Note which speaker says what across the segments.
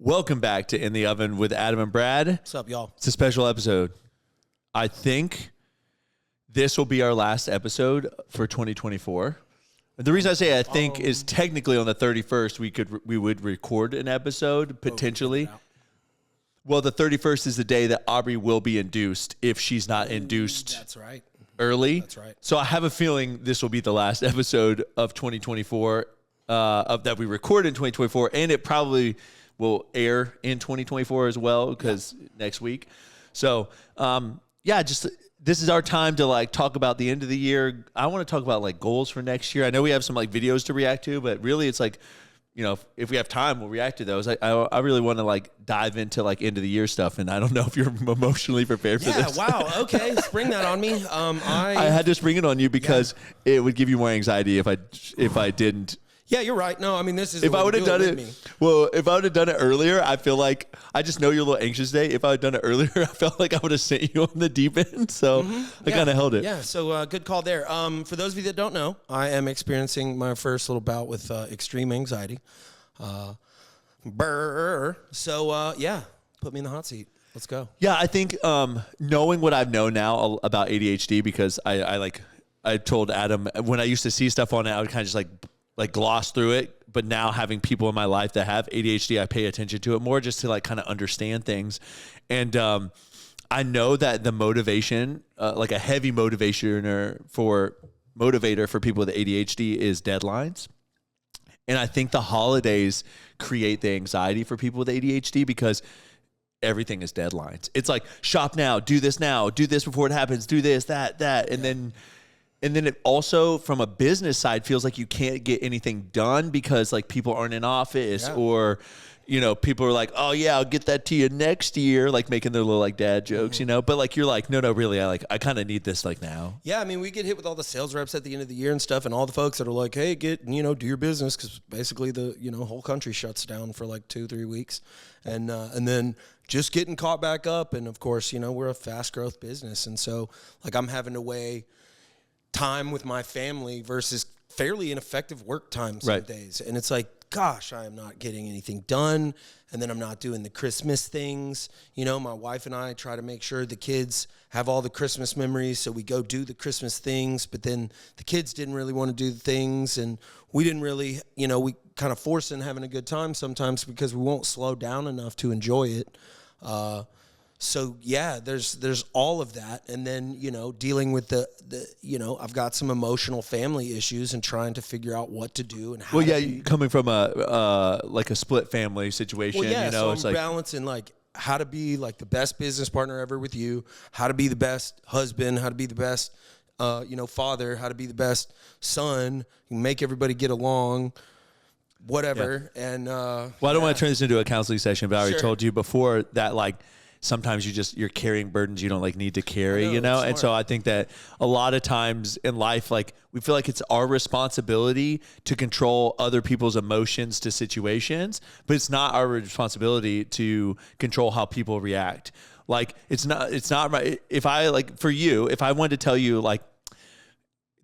Speaker 1: Welcome back to In the Oven with Adam and Brad.
Speaker 2: What's up, y'all?
Speaker 1: It's a special episode. I think this will be our last episode for 2024. And the reason I say I think is technically on the 31st we would record an episode potentially. Well, the 31st is the day that Aubrey will be induced if she's not induced.
Speaker 2: That's right.
Speaker 1: Early.
Speaker 2: That's right.
Speaker 1: So I have a feeling this will be the last episode of 2024 that we record in 2024, and it probably will air in 2024 as well because next week. So just this is our time to like talk about the end of the year. I want to talk about like goals for next year. I know we have some like videos to react to, but really it's like, you know, if we have time, we'll react to those. I really want to like dive into like end of the year stuff, and I don't know if you're emotionally prepared for this.
Speaker 2: Yeah, wow. Okay, spring that on me.
Speaker 1: I had to spring it on you because it would give you more anxiety if I didn't.
Speaker 2: Yeah, you're right. No, I mean, this is
Speaker 1: if I would have done it. Well, if I would have done it earlier, I feel like I just know you're a little anxious today. If I had done it earlier, I felt like I would have sent you on the deep end. So I kind of held it.
Speaker 2: Yeah. So good call there. For those of you that don't know, I am experiencing my first little bout with extreme anxiety. So put me in the hot seat. Let's go.
Speaker 1: Yeah, I think knowing what I know now about ADHD, because I told Adam when I used to see stuff on it, I would kind of just like gloss through it. But now having people in my life that have ADHD, I pay attention to it more just to like kind of understand things. And I know that the motivation, like a heavy motivator for people with ADHD is deadlines. And I think the holidays create the anxiety for people with ADHD because everything is deadlines. It's like shop now, do this before it happens, do this, that, and then it also, from a business side, feels like you can't get anything done because like people aren't in office or, you know, people are like, oh yeah, I'll get that to you next year, like making their little like dad jokes, you know, but like, you're like, no, really, I kind of need this like now.
Speaker 2: Yeah. I mean, we get hit with all the sales reps at the end of the year and stuff, and all the folks that are like, hey, do your business. Cause basically the, whole country shuts down for like 2-3 weeks. And then just getting caught back up. And of course, we're a fast growth business. And so like I'm having to weigh time with my family versus fairly ineffective work time some days. And it's like, gosh, I am not getting anything done. And then I'm not doing the Christmas things. My wife and I try to make sure the kids have all the Christmas memories. So we go do the Christmas things, but then the kids didn't really want to do the things. And we didn't really, we kind of force in having a good time sometimes because we won't slow down enough to enjoy it. So yeah, there's all of that. And then, dealing with the I've got some emotional family issues and trying to figure out what to do and how.
Speaker 1: Well, yeah, coming from a split family situation,
Speaker 2: so
Speaker 1: it's
Speaker 2: I'm
Speaker 1: like
Speaker 2: balancing like how to be like the best business partner ever with you, how to be the best husband, how to be the best, father, how to be the best son, make everybody get along. Whatever. Yeah. And
Speaker 1: well, I don't want to turn this into a counseling session, but I already told you before that like sometimes you're carrying burdens you don't like need to carry, and so I think that a lot of times in life, like we feel like it's our responsibility to control other people's emotions to situations, but it's not our responsibility to control how people react. Like it's not right. If I wanted to tell you like,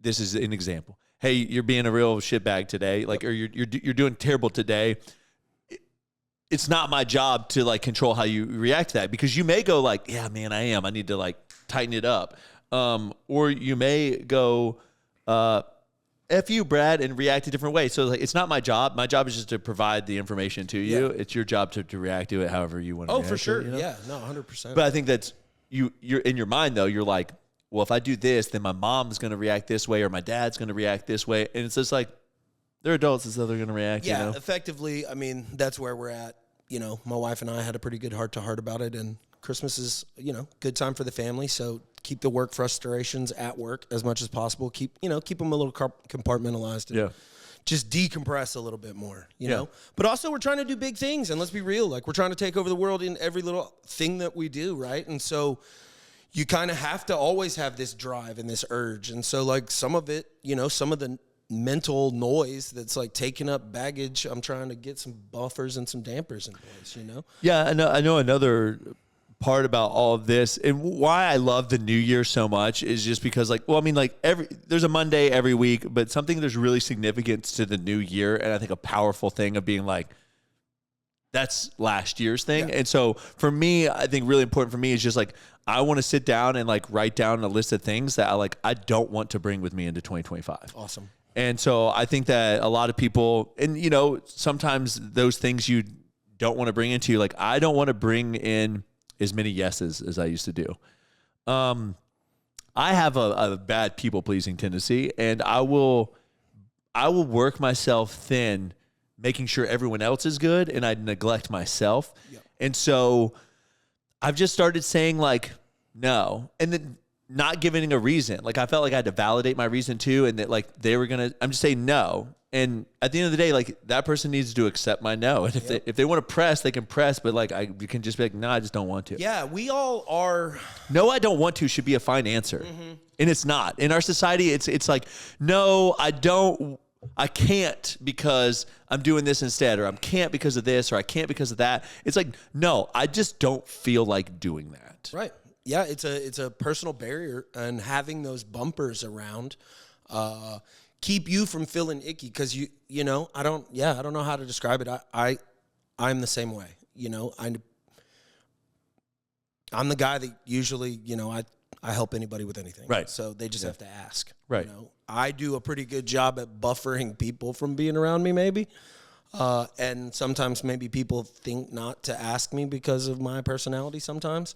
Speaker 1: this is an example. Hey, you're being a real shitbag today, like, or you're doing terrible today. It's not my job to like control how you react to that, because you may go like, yeah, man, I need to like tighten it up. Or you may go, F you, Brad, and react a different way. So like, it's not my job. My job is just to provide the information to you. Yeah. It's your job to react to it however you want to react
Speaker 2: for sure.
Speaker 1: To it,
Speaker 2: Yeah, no, 100%.
Speaker 1: But I think that's you're in your mind though, you're like, well, if I do this, then my mom's going to react this way or my dad's going to react this way. And it's just like, they're adults, and so they're going to react.
Speaker 2: Yeah, effectively, I mean, that's where we're at. My wife and I had a pretty good heart-to-heart about it, and Christmas is, good time for the family, so keep the work frustrations at work as much as possible. Keep them a little compartmentalized. And just decompress a little bit more, you know? But also we're trying to do big things, and let's be real, like we're trying to take over the world in every little thing that we do, right? And so you kind of have to always have this drive and this urge. And so like some of it, some of the mental noise that's like taking up baggage, I'm trying to get some buffers and some dampers in place,
Speaker 1: Yeah, I know another part about all of this and why I love the new year so much is just because there's a Monday every week, but something there's really significance to the new year. And I think a powerful thing of being like, that's last year's thing. And so for me, I think really important for me is just like, I want to sit down and like write down a list of things that I don't want to bring with me into 2025.
Speaker 2: Awesome.
Speaker 1: And so I think that a lot of people, and you know, sometimes those things you don't want to bring into, like, I don't want to bring in as many yeses as I used to do. I have a bad people pleasing tendency, and I will work myself thin, making sure everyone else is good, and I neglect myself. Yep. And so I've just started saying like, no, and then not giving a reason. Like, I felt like I had to validate my reason too. And that like I'm just saying no. And at the end of the day, like, that person needs to accept my no. And if they want to press, they can press, but like, you can just be like, no, I just don't want to.
Speaker 2: Yeah. We all are.
Speaker 1: No, I don't want to should be a fine answer. Mm-hmm. And it's not. In our society, it's like, no, I can't because I'm doing this instead, or I can't because of this, or I can't because of that. It's like, no, I just don't feel like doing that.
Speaker 2: Right. Yeah. It's a personal barrier, and having those bumpers around, keep you from feeling icky. Cause you know, I don't know how to describe it. I'm the same way, you know, I'm the guy that usually, you know, I help anybody with anything.
Speaker 1: Right.
Speaker 2: So they just have to ask.
Speaker 1: Right.
Speaker 2: You know, I do a pretty good job at buffering people from being around me, maybe. And sometimes maybe people think not to ask me because of my personality sometimes.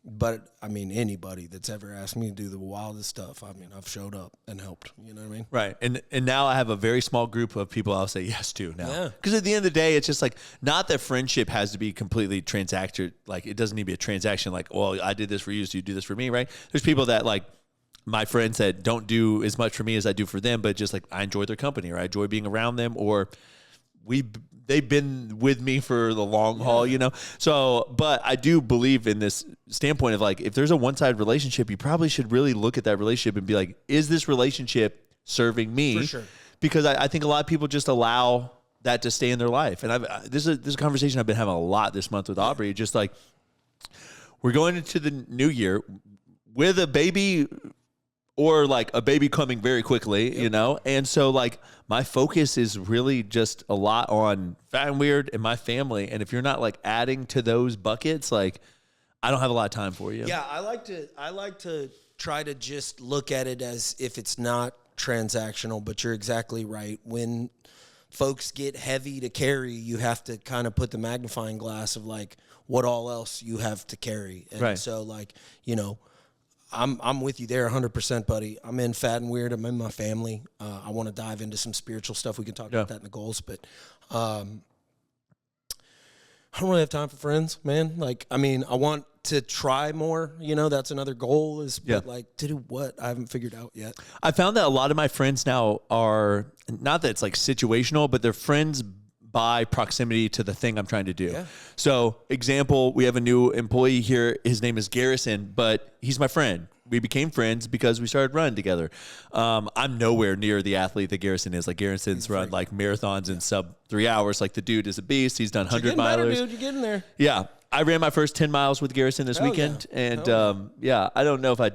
Speaker 2: But, I mean, anybody that's ever asked me to do the wildest stuff, I mean, I've showed up and helped. You know what I mean?
Speaker 1: Right. And now I have a very small group of people I'll say yes to now.
Speaker 2: Yeah.
Speaker 1: Because at the end of the day, it's just like, not that friendship has to be completely transacted. Like, it doesn't need to be a transaction like, well, I did this for you, so you do this for me, right? There's people that, like, my friends that don't do as much for me as I do for them, but just like, I enjoy their company, or I enjoy being around them, or they've been with me for the long haul, you know? So, but I do believe in this standpoint of like, if there's a one-sided relationship, you probably should really look at that relationship and be like, is this relationship serving me?
Speaker 2: For sure.
Speaker 1: Because I think a lot of people just allow that to stay in their life. And this is a conversation I've been having a lot this month with Aubrey. Just like, we're going into the new year with a baby, or like a baby coming very quickly, you know? And so like, my focus is really just a lot on Fat and Weird and my family. And if you're not like adding to those buckets, like, I don't have a lot of time for you.
Speaker 2: Yeah, I like to try to just look at it as if it's not transactional, but you're exactly right. When folks get heavy to carry, you have to kind of put the magnifying glass of like what all else you have to carry. And so like, you know, I'm with you there 100%, buddy. I'm in Fat and Weird. I'm in my family. I want to dive into some spiritual stuff. We can talk about that in the goals, but I don't really have time for friends, man. Like, I mean, I want to try more, you know, that's another goal is, but like, to do what? I haven't figured out yet.
Speaker 1: I found that a lot of my friends now are, not that it's like situational, but they're friends by proximity to the thing I'm trying to do. Yeah. So, example, we have a new employee here. His name is Garrison, but he's my friend. We became friends because we started running together. I'm nowhere near the athlete that Garrison is. Like, Garrison's run like marathons in sub 3 hours. Like, the dude is a beast. He's done 100 milers.
Speaker 2: Dude, you're getting there.
Speaker 1: Yeah. I ran my first 10 miles with Garrison this weekend. Yeah. And I don't know if I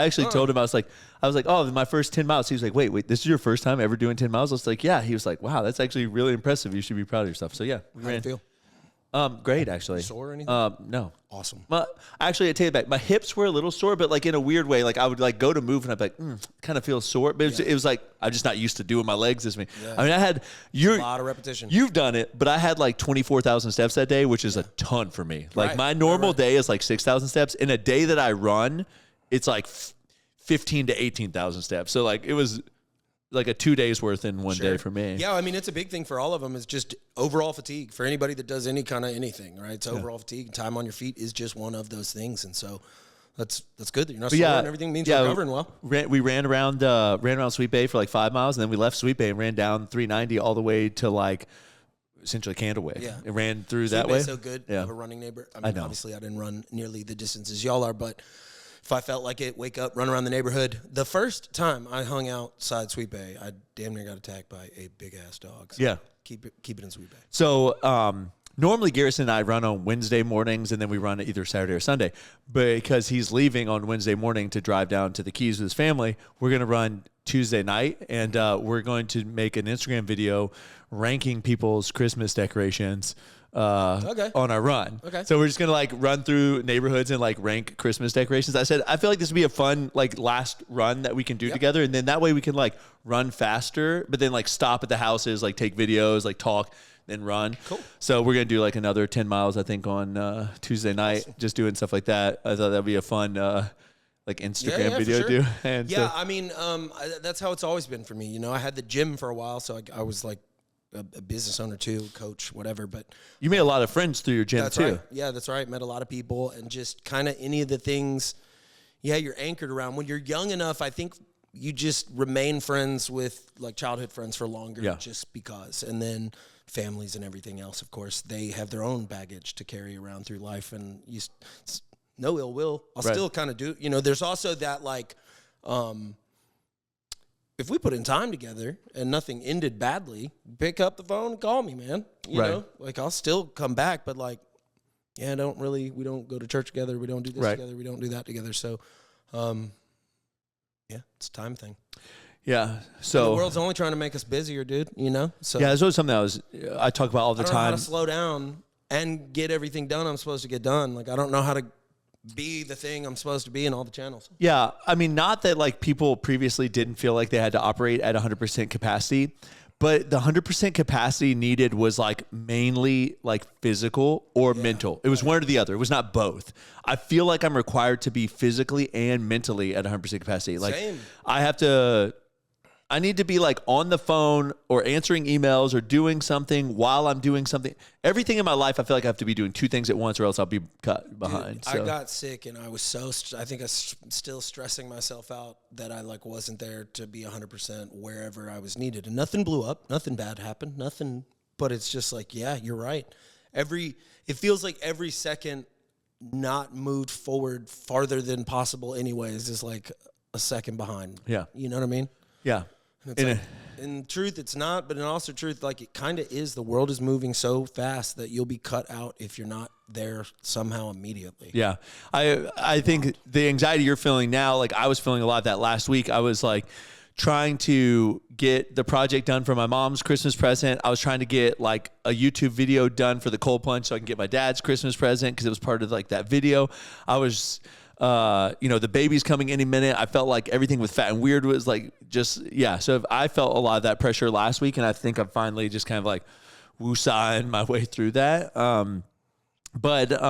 Speaker 1: actually told him, I was like, oh, my first 10 miles. He was like, wait, this is your first time ever doing 10 miles? I was like, yeah. He was like, wow, that's actually really impressive. You should be proud of yourself. So yeah, we ran.
Speaker 2: How do you feel?
Speaker 1: Great, actually.
Speaker 2: Sore or anything?
Speaker 1: No.
Speaker 2: Awesome.
Speaker 1: Actually, I take it back. My hips were a little sore, but like in a weird way. Like I would like go to move and I'd be like, kind of feel sore. But it was like, I'm just not used to doing my legs this way. Yeah. I mean, a lot
Speaker 2: of repetition.
Speaker 1: You've done it, but I had like 24,000 steps that day, which is a ton for me. Like my normal day is like 6,000 steps. In a day that I run, it's like 15 to 18,000 steps. So like it was like a 2 days worth in one day for me.
Speaker 2: Yeah, I mean, it's a big thing for all of them is just overall fatigue for anybody that does any kind of anything, right? So overall fatigue, time on your feet is just one of those things. And so that's good that you're not sore and everything means you're recovering well.
Speaker 1: We ran around Sweet Bay for like 5 miles, and then we left Sweet Bay and ran down 390 all the way to like essentially Candleway. Yeah. It ran through that way.
Speaker 2: So good. Yeah. I have a running neighbor. I mean, obviously I didn't run nearly the distances y'all are, but if I felt like it, wake up, run around the neighborhood. The first time I hung outside Sweet Bay, I damn near got attacked by a big-ass dog. So keep it in Sweet Bay.
Speaker 1: So normally Garrison and I run on Wednesday mornings, and then we run either Saturday or Sunday. But because he's leaving on Wednesday morning to drive down to the Keys with his family, we're going to run Tuesday night, and we're going to make an Instagram video ranking people's Christmas decorations on our run.
Speaker 2: Okay.
Speaker 1: So we're just gonna like run through neighborhoods and like rank Christmas decorations. I said I feel like this would be a fun like last run that we can do together, and then that way we can like run faster, but then like stop at the houses, like take videos, like talk, then run.
Speaker 2: Cool.
Speaker 1: So we're gonna do like another 10 miles, I think, on Tuesday night, just doing stuff like that. I thought that'd be a fun like Instagram video to do. And
Speaker 2: yeah, I mean, that's how it's always been for me. You know, I had the gym for a while, so I was like a business owner too, coach, whatever. But
Speaker 1: you made a lot of friends through your gym
Speaker 2: that's
Speaker 1: too.
Speaker 2: Right. Yeah, that's right. Met a lot of people, and just kind of any of the things. Yeah, you're anchored around. When you're young enough, I think you just remain friends with like childhood friends for longer, just because. And then families and everything else, of course, they have their own baggage to carry around through life, and no ill will. I'll still kind of do. You know, there's also that like. If we put in time together and nothing ended badly, pick up the phone and call me, man. You know, like I'll still come back, but like, yeah, we don't go to church together. We don't do this together. We don't do that together. So, yeah, it's a time thing.
Speaker 1: Yeah. So
Speaker 2: and the world's only trying to make us busier, dude, you know? So
Speaker 1: yeah, that's always something I talk about all the
Speaker 2: I don't
Speaker 1: time.
Speaker 2: know how to slow down and get everything done I'm supposed to get done. Like, I don't know how to be the thing I'm supposed to be in all the channels.
Speaker 1: Yeah. I mean, not that like people previously didn't feel like they had to operate at 100% capacity, but the 100% capacity needed was like mainly like physical or mental. It was one or the other. It was not both. I feel like I'm required to be physically and mentally at 100% capacity. Like
Speaker 2: Same.
Speaker 1: I need to be like on the phone or answering emails or doing something while I'm doing something. Everything in my life, I feel like I have to be doing two things at once or else I'll be cut behind.
Speaker 2: Dude, I got sick and I was I think I was still stressing myself out that I like wasn't there to be 100% wherever I was needed. And nothing blew up. Nothing bad happened. Nothing. But it's just like, yeah, you're right. It feels like every second not moved forward farther than possible anyways is like a second behind.
Speaker 1: Yeah.
Speaker 2: You know what I mean?
Speaker 1: Yeah.
Speaker 2: In truth, it's not, but in also truth, like it kind of is. The world is moving so fast that you'll be cut out if you're not there somehow immediately.
Speaker 1: Yeah. I think the anxiety you're feeling now, like I was feeling a lot of that last week. I was like trying to get the project done for my mom's Christmas present. I was trying to get like a YouTube video done for the cold plunge so I can get my dad's Christmas present because it was part of like that video. I was... the baby's coming any minute. I felt like everything with Fat and Weird was like so I felt a lot of that pressure last week, and I think I'm finally just kind of like woosahing my way through that. I kind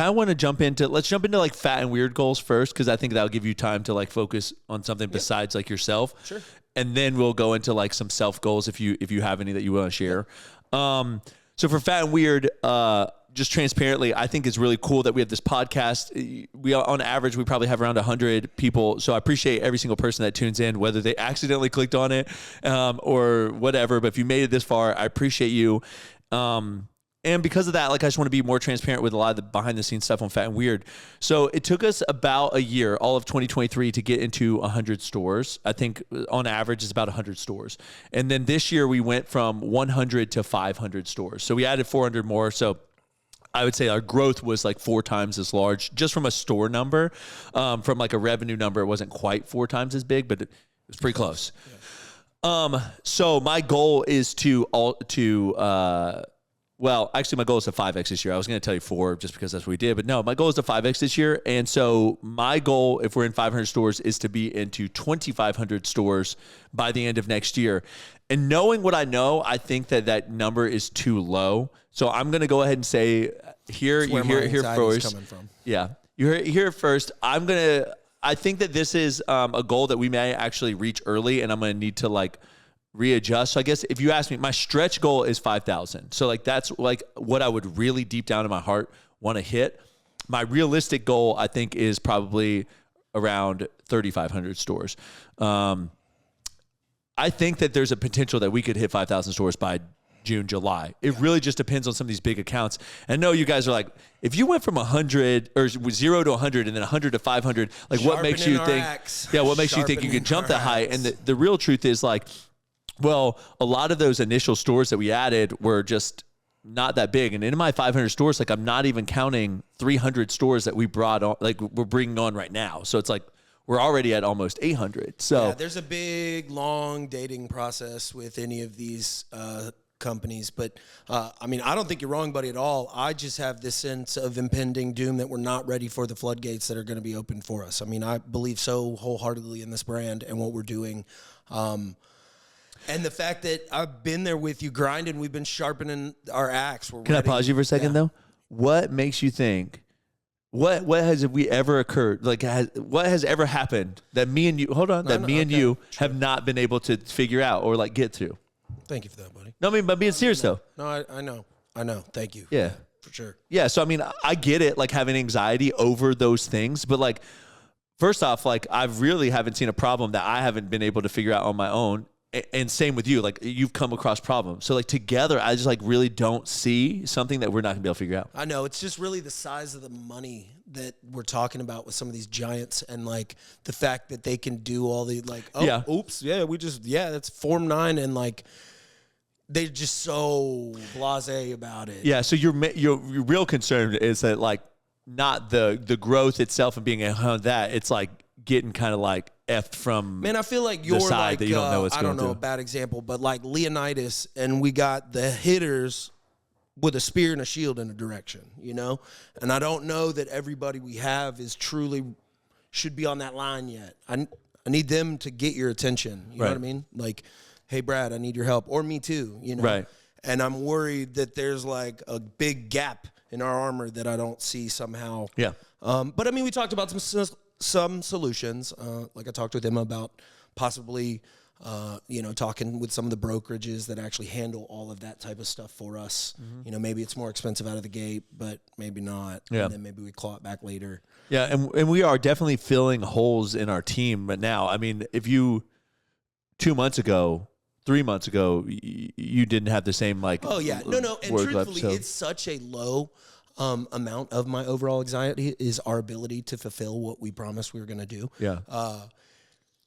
Speaker 1: of want to let's jump into like Fat and Weird goals first, because I think that'll give you time to like focus on something besides like yourself.
Speaker 2: Sure.
Speaker 1: And then we'll go into like some self goals if you have any that you want to share. So for Fat and Weird, just transparently, I think it's really cool that we have this podcast. On average, we probably have around 100 people. So I appreciate every single person that tunes in, whether they accidentally clicked on it or whatever. But if you made it this far, I appreciate you. And because of that, like I just want to be more transparent with a lot of the behind the scenes stuff on Fat and Weird. So it took us about a year, all of 2023, to get into 100 stores. I think on average it's about 100 stores. And then this year we went from 100 to 500 stores. So we added 400 more. So I would say our growth was like 4 times as large just from a store number. From like a revenue number, it wasn't quite 4 times as big, but it was pretty close. Yeah. So my goal is actually my goal is to 5X this year. I was going to tell you 4 just because that's what we did, but no, my goal is to 5X this year. And so my goal, if we're in 500 stores, is to be into 2,500 stores by the end of next year. And knowing what I know, I think that number is too low. So I'm going to go ahead and say here first. Coming from. Yeah. You hear it first. I think that this is a goal that we may actually reach early, and I'm going to need to like readjust. So I guess if you ask me, my stretch goal is 5,000. So like that's like what I would really deep down in my heart want to hit. My realistic goal, I think, is probably around 3,500 stores. I think that there's a potential that we could hit 5,000 stores by June, July. It really just depends on some of these big accounts. And I know you guys are like, if you went from 100 or 0 to 100 and then 100 to 500, like what makes you think, what makes you think you can jump that high? And the real truth is like, well, a lot of those initial stores that we added were just not that big. And in my 500 stores, like I'm not even counting 300 stores that we brought on, like we're bringing on right now. So it's like, we're already at almost 800. So
Speaker 2: yeah, there's a big, long dating process with any of these companies. But I mean, I don't think you're wrong, buddy, at all. I just have this sense of impending doom that we're not ready for the floodgates that are going to be open for us. I mean, I believe so wholeheartedly in this brand and what we're doing. And the fact that I've been there with you grinding, we've been sharpening our axe.
Speaker 1: Can I pause you for a second though? What makes you think? What has we ever occurred? Like, what has ever happened that me and you? Hold on, you have not been able to figure out or like get to.
Speaker 2: Thank you for that, buddy.
Speaker 1: No, I mean, but being serious though.
Speaker 2: No, I know. Thank you.
Speaker 1: Yeah,
Speaker 2: for sure.
Speaker 1: Yeah, so I mean, I get it, like having anxiety over those things, but like, first off, like I really haven't seen a problem that I haven't been able to figure out on my own. And same with you, like you've come across problems. So like together, I just like really don't see something that we're not gonna be able to figure out.
Speaker 2: I know, it's just really the size of the money that we're talking about with some of these giants, and like the fact that they can do all the like, that's Form 9, and like they're just so blasé about it.
Speaker 1: Yeah, so your real concern is that like not the growth itself and being around that, it's like getting kind of like effed from.
Speaker 2: Man, I feel like you're like
Speaker 1: that you don't know what's
Speaker 2: I don't know, a bad example, but like Leonidas, and we got the hitters with a spear and a shield in a direction, you know? And I don't know that everybody we have is truly should be on that line yet. I need them to get your attention. You know what I mean? Like, hey, Brad, I need your help. Or me too, you know?
Speaker 1: Right.
Speaker 2: And I'm worried that there's like a big gap in our armor that I don't see somehow.
Speaker 1: Yeah.
Speaker 2: But I mean, we talked about some solutions. Like I talked with him about possibly, talking with some of the brokerages that actually handle all of that type of stuff for us. Mm-hmm. You know, maybe it's more expensive out of the gate, but maybe not.
Speaker 1: Yeah.
Speaker 2: And then maybe we claw it back later.
Speaker 1: Yeah, and we are definitely filling holes in our team. But now, I mean, if you 2 months ago, 3 months ago, you didn't have the same like.
Speaker 2: Oh yeah, no, and truthfully, it's such a low amount of my overall anxiety is our ability to fulfill what we promised we were going to do.
Speaker 1: Yeah.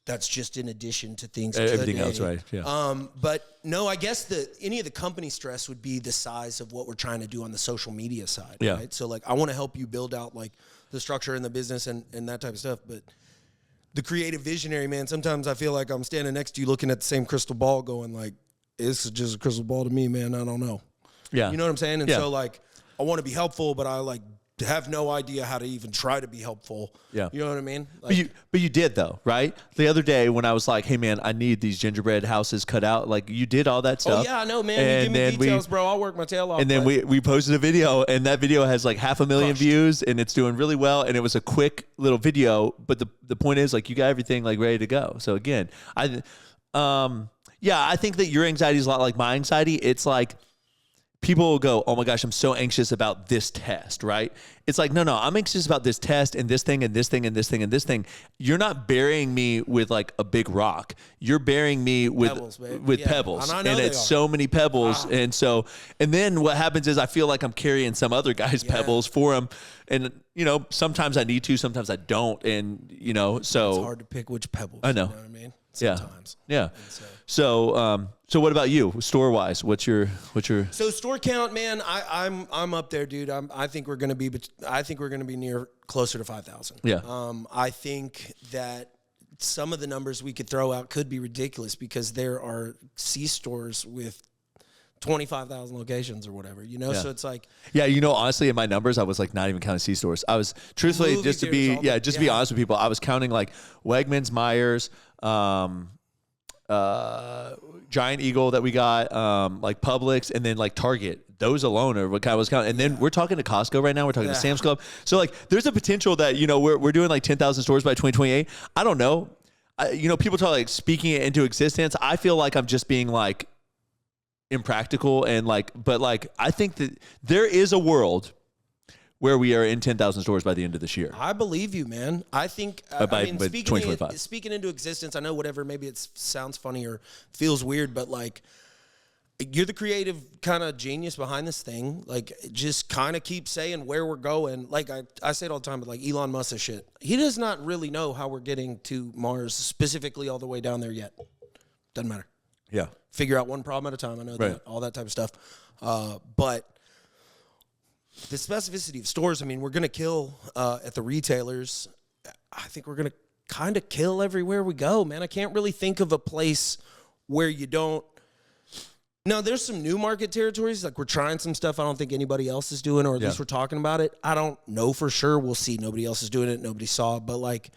Speaker 2: That's just in addition to things
Speaker 1: everything
Speaker 2: today.
Speaker 1: else, right? Yeah.
Speaker 2: But no, I guess any of the company stress would be the size of what we're trying to do on the social media side.
Speaker 1: Yeah.
Speaker 2: Right. So like, I want to help you build out like the structure in the business and that type of stuff. But the creative visionary, man, sometimes I feel like I'm standing next to you looking at the same crystal ball going like, it's just a crystal ball to me, man. I don't know.
Speaker 1: Yeah.
Speaker 2: You know what I'm saying? And so like, I want to be helpful, but I like have no idea how to even try to be helpful.
Speaker 1: Yeah.
Speaker 2: You know what I mean? Like,
Speaker 1: but you did though, right? The other day when I was like, hey man, I need these gingerbread houses cut out, like you did all that stuff.
Speaker 2: Oh yeah, I know, man. And you give me details, bro. I'll work my tail off.
Speaker 1: And then we posted a video, and that video has like 500,000 views, and it's doing really well. And it was a quick little video, but the point is like you got everything like ready to go. So again, I think that your anxiety is a lot like my anxiety. It's like people will go, oh my gosh, I'm so anxious about this test, right? It's like, no, I'm anxious about this test and this thing and this thing and this thing and this thing. You're not burying me with like a big rock. You're burying me with pebbles. And it's so many pebbles. Wow. And then what happens is I feel like I'm carrying some other guy's pebbles for him. And, sometimes I need to, sometimes I don't. And, so.
Speaker 2: It's hard to pick which pebbles.
Speaker 1: I know.
Speaker 2: You know what I mean? Sometimes.
Speaker 1: Yeah. So what about you, store wise? What's your?
Speaker 2: So store count, man. I'm up there, dude. I think we're gonna be near closer to 5,000.
Speaker 1: Yeah.
Speaker 2: I think that some of the numbers we could throw out could be ridiculous because there are C stores with 25,000 locations or whatever, so it's like,
Speaker 1: honestly in my numbers, I was like not even counting C stores. I was truthfully just to be honest with people, I was counting like Wegmans, Myers, Giant Eagle that we got, like Publix, and then like Target. Those alone are what I was counting. And then we're talking to Costco right now. We're talking to Sam's Club. So like there's a potential that, we're doing like 10,000 stores by 2028. I don't know. People talk like speaking it into existence. I feel like I'm just being like impractical and like, but like, I think that there is a world where we are in 10,000 stores by the end of this year.
Speaker 2: I believe you, man. I think,
Speaker 1: by 2025.
Speaker 2: Speaking into existence, I know whatever, maybe it sounds funny or feels weird, but like, you're the creative kind of genius behind this thing. Like, just kind of keep saying where we're going. Like, I say it all the time, but like Elon Musk shit, he does not really know how we're getting to Mars, specifically all the way down there yet. Doesn't matter.
Speaker 1: Yeah.
Speaker 2: Figure out one problem at a time. I know that, all that type of stuff. But the specificity of stores, I mean, we're going to kill at the retailers. I think we're going to kind of kill everywhere we go, man. I can't really think of a place where you don't Now, there's some new market territories. Like, we're trying some stuff I don't think anybody else is doing, or at least we're talking about it. I don't know for sure. We'll see. Nobody else is doing it. Nobody saw it. But, like,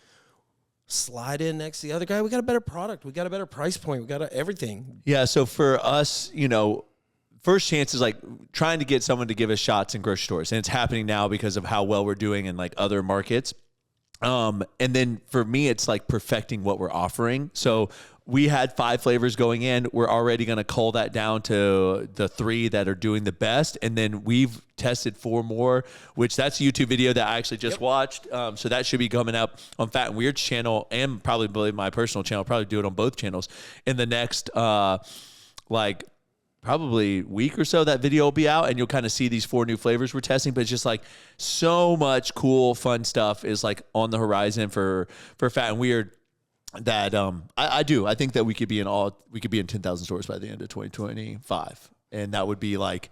Speaker 2: slide in next to the other guy. We got a better product. We got a better price point. We got everything.
Speaker 1: Yeah, so for us, you know, first chance is like trying to get someone to give us shots in grocery stores. And it's happening now because of how well we're doing in like other markets. And then for me, it's like perfecting what we're offering. So we had 5 flavors going in. We're already going to cull that down to the 3 that are doing the best. And then we've tested 4 more, which that's a YouTube video that I actually just watched. So that should be coming up on Fat and Weird's channel and probably my personal channel. Probably do it on both channels in the next, probably week or so. That video will be out and you'll kind of see these 4 new flavors we're testing. But it's just like so much cool, fun stuff is like on the horizon for Fat and Weird. That I do. I think that we could be in 10,000 stores by the end of 2025, and that would be like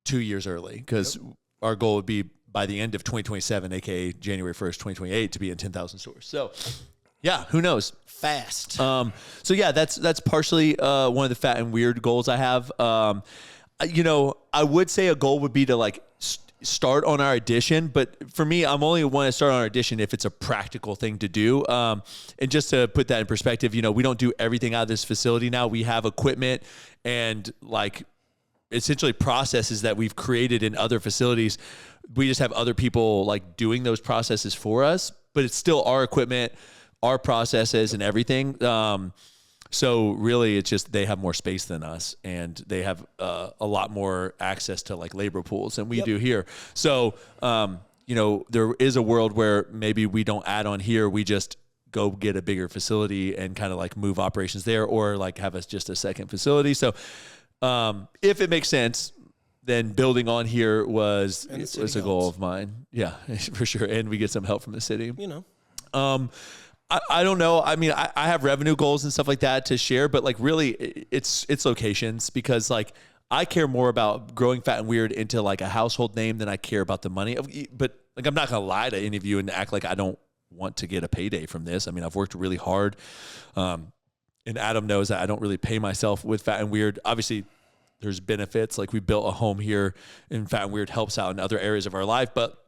Speaker 1: 2 years early because our goal would be by the end of 2027, aka January 1st, 2028, to be in 10,000 stores. So, yeah, who knows?
Speaker 2: Fast.
Speaker 1: So yeah, that's partially one of the Fat and Weird goals I have. You know, I would say a goal would be to like start on our edition, but for me, I'm only want to start on our edition if it's a practical thing to do. And just to put that in perspective, you know, we don't do everything out of this facility now. We have equipment and like essentially processes that we've created in other facilities. We just have other people like doing those processes for us, but it's still our equipment, our processes and everything. So really, it's just they have more space than us, and they have a lot more access to like labor pools than we do here. So, you know, there is a world where maybe we don't add on here. We just go get a bigger facility and kind of like move operations there, or like have us just a second facility. So, if it makes sense, then building on here was a goal of mine. Yeah, for sure. And we get some help from the city.
Speaker 2: You know.
Speaker 1: I don't know. I mean, I have revenue goals and stuff like that to share, but like really it's locations, because like I care more about growing Fat and Weird into like a household name than I care about the money. But like, I'm not going to lie to any of you and act like I don't want to get a payday from this. I mean, I've worked really hard. And Adam knows that I don't really pay myself with Fat and Weird. Obviously there's benefits. Like we built a home here and Fat and Weird helps out in other areas of our life, but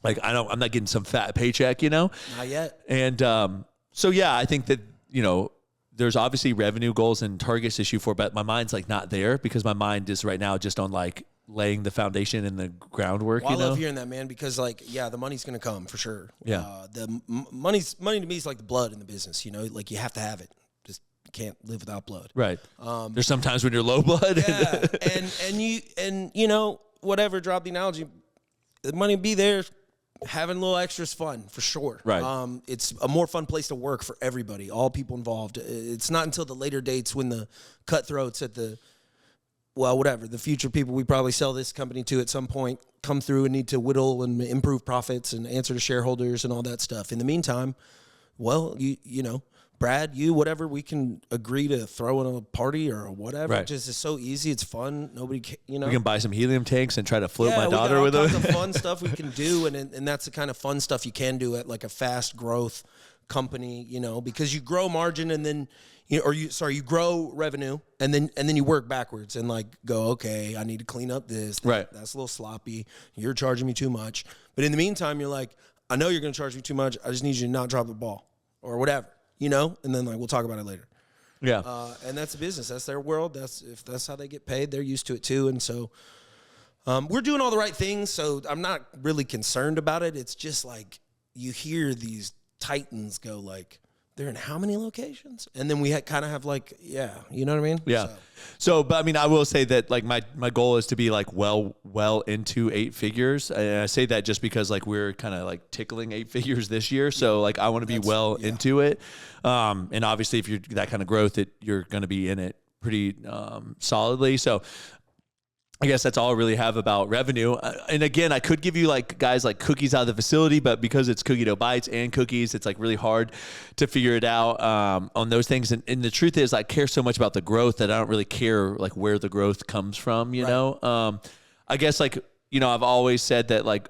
Speaker 1: like, I'm not getting some fat paycheck, you know?
Speaker 2: Not yet.
Speaker 1: And so, yeah, I think that, you know, there's obviously revenue goals and targets issue for, but my mind's like not there because my mind is right now just on like laying the foundation and the groundwork.
Speaker 2: Well,
Speaker 1: you know?
Speaker 2: I love hearing that, man, because like, yeah, the money's going to come for sure.
Speaker 1: Yeah.
Speaker 2: The money to me is like the blood in the business, you know, like you have to have it. Just can't live without blood.
Speaker 1: Right. There's sometimes when you're low blood.
Speaker 2: Yeah. and you know, whatever, drop the analogy, the money be there. Having a little extra is fun for sure.
Speaker 1: Right.
Speaker 2: It's a more fun place to work for everybody, all people involved. It's not until the later dates when the cutthroats at the future people we probably sell this company to at some point come through and need to whittle and improve profits and answer to shareholders and all that stuff. In the meantime, well, you know, Brad, whatever, we can agree to throw in a party or whatever.
Speaker 1: Right.
Speaker 2: It just is so easy. It's fun. Nobody, you know.
Speaker 1: We can buy some helium tanks and try to float my daughter with them.
Speaker 2: We got all kinds of fun stuff we can do, and that's the kind of fun stuff you can do at like a fast growth company, you know, because you grow margin and then you grow revenue and then you work backwards and like go, okay, I need to clean up this.
Speaker 1: Right.
Speaker 2: That's a little sloppy. You're charging me too much. But in the meantime, you're like, I know you're going to charge me too much. I just need you to not drop the ball or whatever. You know, and then like we'll talk about it later.
Speaker 1: Yeah,
Speaker 2: and that's a business. That's their world. If that's how they get paid, they're used to it too. And so we're doing all the right things. So I'm not really concerned about it. It's just like you hear these titans go like, they're in how many locations? And then we kind of have like, yeah, you know what I mean?
Speaker 1: Yeah. So, but I mean, I will say that like my goal is to be like well into 8 figures. And I say that just because like we're kind of like tickling 8 figures this year. So like I want to be into it. And obviously if you're that kind of growth, you're going to be in it pretty solidly. So I guess that's all I really have about revenue. And again, I could give you like guys like cookies out of the facility, but because it's cookie dough bites and cookies, it's like really hard to figure it out on those things. And the truth is I care so much about the growth that I don't really care like where the growth comes from, you know? I guess like, you know, I've always said that like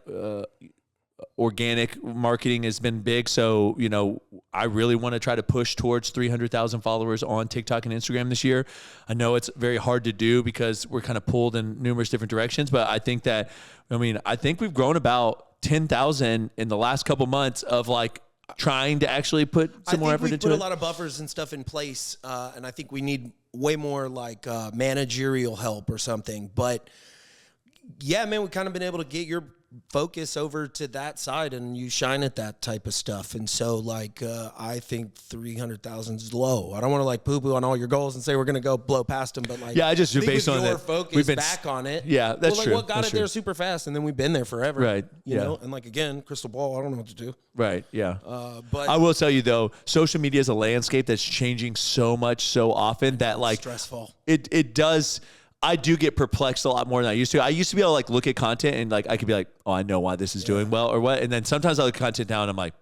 Speaker 1: organic marketing has been big. So, you know, I really want to try to push towards 300,000 followers on TikTok and Instagram this year. I know it's very hard to do because we're kind of pulled in numerous different directions, but I think that, I think we've grown about 10,000 in the last couple months of like trying to actually put some more effort into it.
Speaker 2: I think we put a lot of buffers and stuff in place, and I think we need way more like managerial help or something. But yeah, man, we've kind of been able to get your focus over to that side, and you shine at that type of stuff. And so like I think 300,000 is low. I don't want to like poo-poo on all your goals and say we're going to go blow past them, but like,
Speaker 1: yeah, I just based on
Speaker 2: your
Speaker 1: that
Speaker 2: focus
Speaker 1: we've been
Speaker 2: back on it.
Speaker 1: Yeah, that's
Speaker 2: like,
Speaker 1: true.
Speaker 2: What got it there super fast, and then we've been there forever,
Speaker 1: right?
Speaker 2: You know, and like again, crystal ball, I don't know what to do.
Speaker 1: Right. Yeah.
Speaker 2: But
Speaker 1: I will tell you though, social media is a landscape that's changing so much, so often that like
Speaker 2: stressful.
Speaker 1: It does. I do get perplexed a lot more than I used to. I used to be able to like look at content and like I could be like, oh, I know why this is doing well or what. And then sometimes I look at content down and I'm like,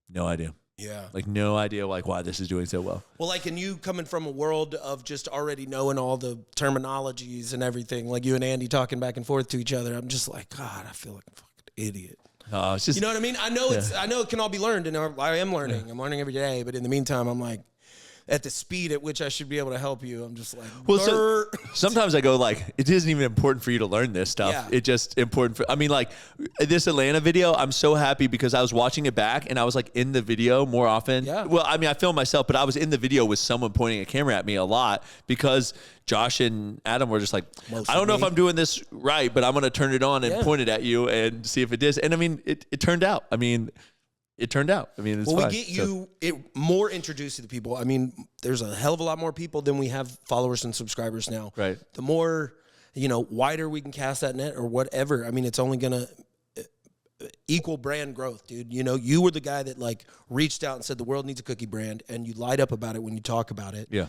Speaker 1: no idea.
Speaker 2: Yeah.
Speaker 1: Like no idea like why this is doing so well.
Speaker 2: Well, like, and you coming from a world of just already knowing all the terminologies and everything, like you and Andy talking back and forth to each other, I'm just like, God, I feel like a fucking idiot.
Speaker 1: It's just,
Speaker 2: you know what I mean? I know I know it can all be learned, and I am learning. Yeah. I'm learning every day, but in the meantime, I'm like, at the speed at which I should be able to help you, I'm just like,
Speaker 1: well, so sometimes I go like, it isn't even important for you to learn this stuff. Yeah. It's just important for, like this Atlanta video, I'm so happy because I was watching it back and I was like in the video more often.
Speaker 2: Yeah.
Speaker 1: Well, I filmed myself, but I was in the video with someone pointing a camera at me a lot because Josh and Adam were just like, I don't know if I'm doing this right, but I'm going to turn it on and point it at you and see if it is. And it turned out. It turned out. It's
Speaker 2: well,
Speaker 1: fine.
Speaker 2: We get you more introduced to the people. There's a hell of a lot more people than we have followers and subscribers now.
Speaker 1: Right.
Speaker 2: The more, wider we can cast that net or whatever. It's only going to equal brand growth, dude. You were the guy that like reached out and said the world needs a cookie brand, and you light up about it when you talk about it.
Speaker 1: Yeah.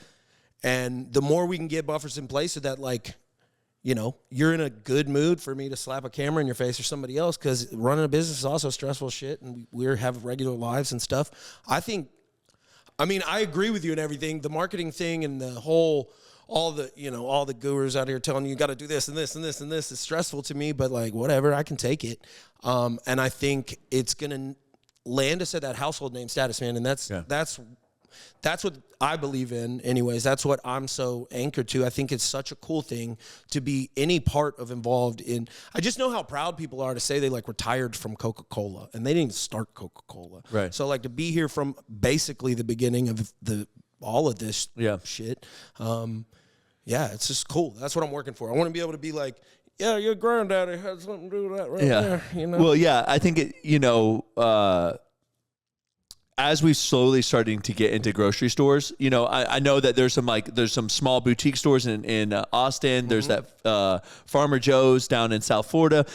Speaker 2: And the more we can get buffers in place so that like, you're in a good mood for me to slap a camera in your face or somebody else, because running a business is also stressful shit, and we have regular lives and stuff. I agree with you and everything. The marketing thing and the whole, all the gurus out here telling you got to do this and this and this and this is stressful to me, but like, whatever, I can take it. And I think it's going to land us at that household name status, man. And that's what I believe in anyways. That's what I'm so anchored to. I think it's such a cool thing to be any part of involved in. I just know how proud people are to say they like retired from Coca-Cola, and they didn't start Coca-Cola.
Speaker 1: Right.
Speaker 2: So like to be here from basically the beginning of all of this shit. It's just cool. That's what I'm working for. I want to be able to be like, yeah, your granddaddy had something to do with that right there.
Speaker 1: Well, yeah, I think as we slowly starting to get into grocery stores, I know that there's some small boutique stores in Austin. Mm-hmm. There's that Farmer Joe's down in South Florida.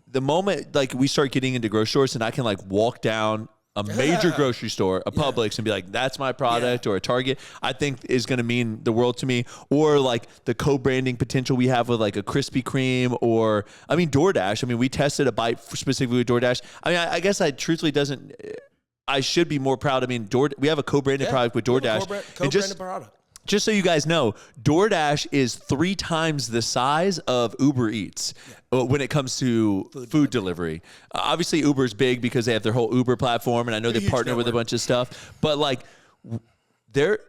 Speaker 1: The moment like we start getting into grocery stores and I can like walk down a major grocery store, a Publix, and be like, that's my product, or a Target, I think is going to mean the world to me. Or like the co-branding potential we have with like a Krispy Kreme, or DoorDash. We tested a bite specifically with DoorDash. I guess I truthfully I should be more proud. We have a co-branded product with DoorDash.
Speaker 2: Co-branded product.
Speaker 1: Just so you guys know, DoorDash is 3 times the size of Uber Eats when it comes to food delivery. Obviously, Uber's big because they have their whole Uber platform, and I know they partner with a bunch of stuff. But like, DoorDash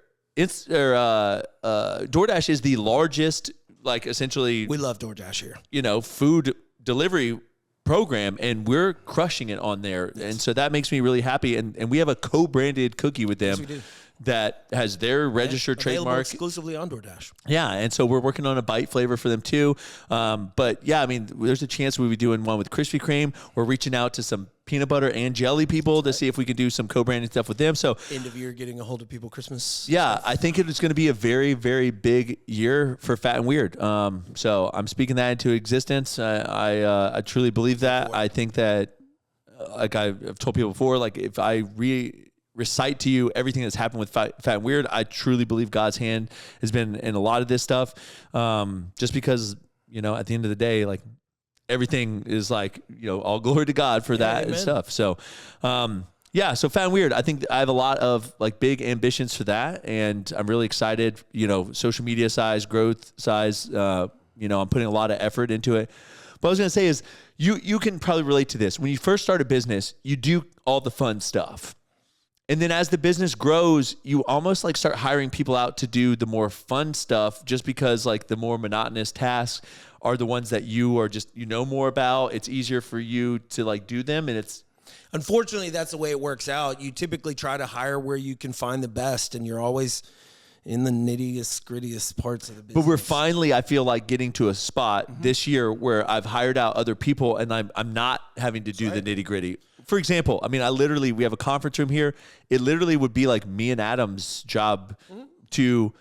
Speaker 1: is the largest, like essentially.
Speaker 2: We love DoorDash here.
Speaker 1: Food delivery program, and we're crushing it on there. Yes. And so that makes me really happy. And we have a co-branded cookie with them. Yes, we do. That has their registered trademark
Speaker 2: exclusively on DoorDash.
Speaker 1: Yeah, and so we're working on a bite flavor for them too. But yeah, there's a chance we'll be doing one with Krispy Kreme. We're reaching out to some peanut butter and jelly people to see if we can do some co-branded stuff with them. So
Speaker 2: end of year, getting a hold of people Christmas.
Speaker 1: Yeah, stuff. I think it's going to be a very, very big year for Fat and Weird. So I'm speaking that into existence. I truly believe that. I think that, like I've told people before, like if I recite to you everything that's happened with Fat and Weird, I truly believe God's hand has been in a lot of this stuff. Just because, at the end of the day, like everything is like, all glory to God for that and stuff. So, so Fat and Weird, I think I have a lot of like big ambitions for that. And I'm really excited, social media size, growth size, I'm putting a lot of effort into it. But I was going to say is you can probably relate to this. When you first start a business, you do all the fun stuff. And then as the business grows, you almost like start hiring people out to do the more fun stuff just because like the more monotonous tasks are the ones that you are just, more about. It's easier for you to like do them. And it's,
Speaker 2: unfortunately, that's the way it works out. You typically try to hire where you can find the best, and you're always in the nittiest, grittiest parts of the business.
Speaker 1: But we're finally, I feel like, getting to a spot this year where I've hired out other people and I'm not having to do the nitty gritty. For example, I mean, we have a conference room here. It literally would be like me and Adam's job to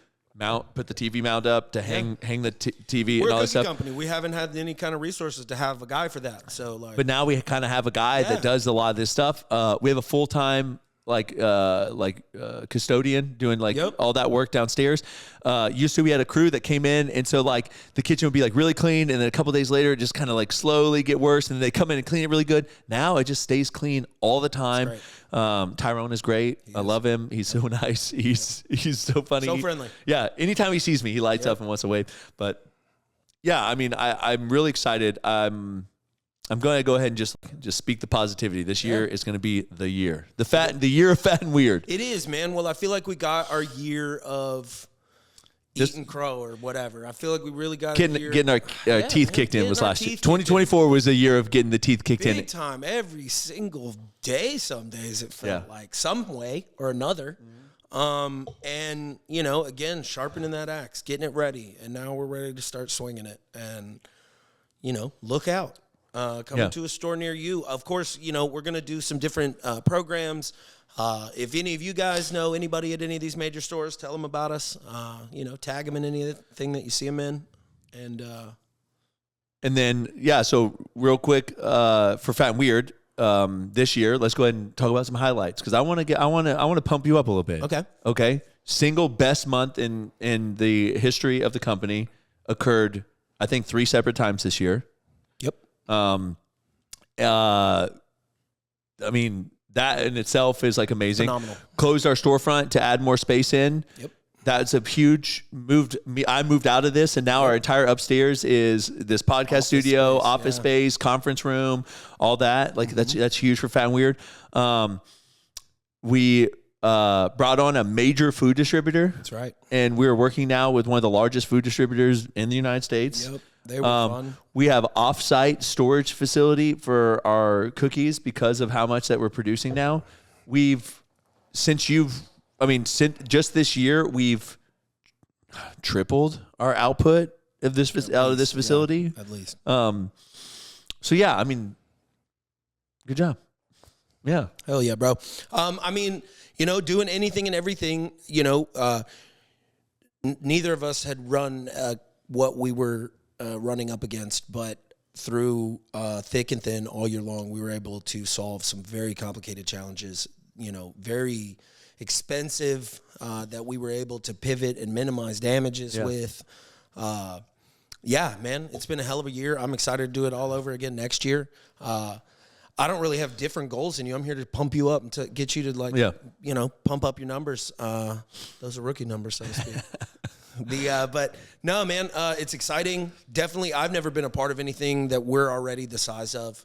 Speaker 1: put the TV mount up, to hang the TV
Speaker 2: We're
Speaker 1: and all
Speaker 2: a
Speaker 1: that stuff.
Speaker 2: company. We haven't had any kind of resources to have a guy for that. So
Speaker 1: But now we kind of have a guy that does a lot of this stuff. We have a full-time custodian doing all that work downstairs. Used to we had a crew that came in, and so like the kitchen would be like really clean, and then a couple days later it just kind of like slowly get worse, and they come in and clean it really good. Now it just stays clean all the time. Tyrone is great. I love him. He's so nice. He's so funny.
Speaker 2: So friendly.
Speaker 1: Yeah. Anytime he sees me, he lights up and wants to wave. But yeah, I mean, I'm really excited. I'm going to go ahead and just speak the positivity. This year is going to be the year. The year of fat and weird.
Speaker 2: It is, man. Well, I feel like we got our year of eating crow or whatever. I feel like we really got
Speaker 1: getting our teeth kicked in was last year. 2024 was a year of getting the teeth kicked in.
Speaker 2: Big time. Every single day, some days it felt like some way or another. And, again, sharpening that axe, getting it ready. And now we're ready to start swinging it. And, look out. Coming to a store near you. Of course, we're going to do some different programs. If any of you guys know anybody at any of these major stores, tell them about us. Tag them in anything that you see them in.
Speaker 1: And then, so real quick, for Fat and Weird, this year, let's go ahead and talk about some highlights because I want to pump you up a little bit. Okay. Single best month in the history of the company occurred, I think, 3 separate times this year.
Speaker 2: Yep.
Speaker 1: I mean, that in itself is like amazing.
Speaker 2: Phenomenal.
Speaker 1: Closed our storefront to add more space in. Yep. That's a huge I moved out of this, and now our entire upstairs is this podcast studio, office space, conference room, all that. Like that's huge for Fat and Weird. We brought on a major food distributor.
Speaker 2: That's right.
Speaker 1: And we're working now with one of the largest food distributors in the United States. Yep.
Speaker 2: They were fun.
Speaker 1: We have off-site storage facility for our cookies because of how much that we're producing now. Since just this year, we've tripled our output of this facility.
Speaker 2: At least. So
Speaker 1: yeah, I mean, good job. Yeah.
Speaker 2: Hell yeah, bro. Doing anything and everything, neither of us had run what we were running up against, but through thick and thin all year long, we were able to solve some very complicated challenges, very expensive, that we were able to pivot and minimize damages with. Man, it's been a hell of a year. I'm excited to do it all over again next year. I don't really have different goals than you. I'm here to pump you up and to get you to pump up your numbers. Those are rookie numbers, so to speak. But no, man, it's exciting. Definitely, I've never been a part of anything that we're already the size of.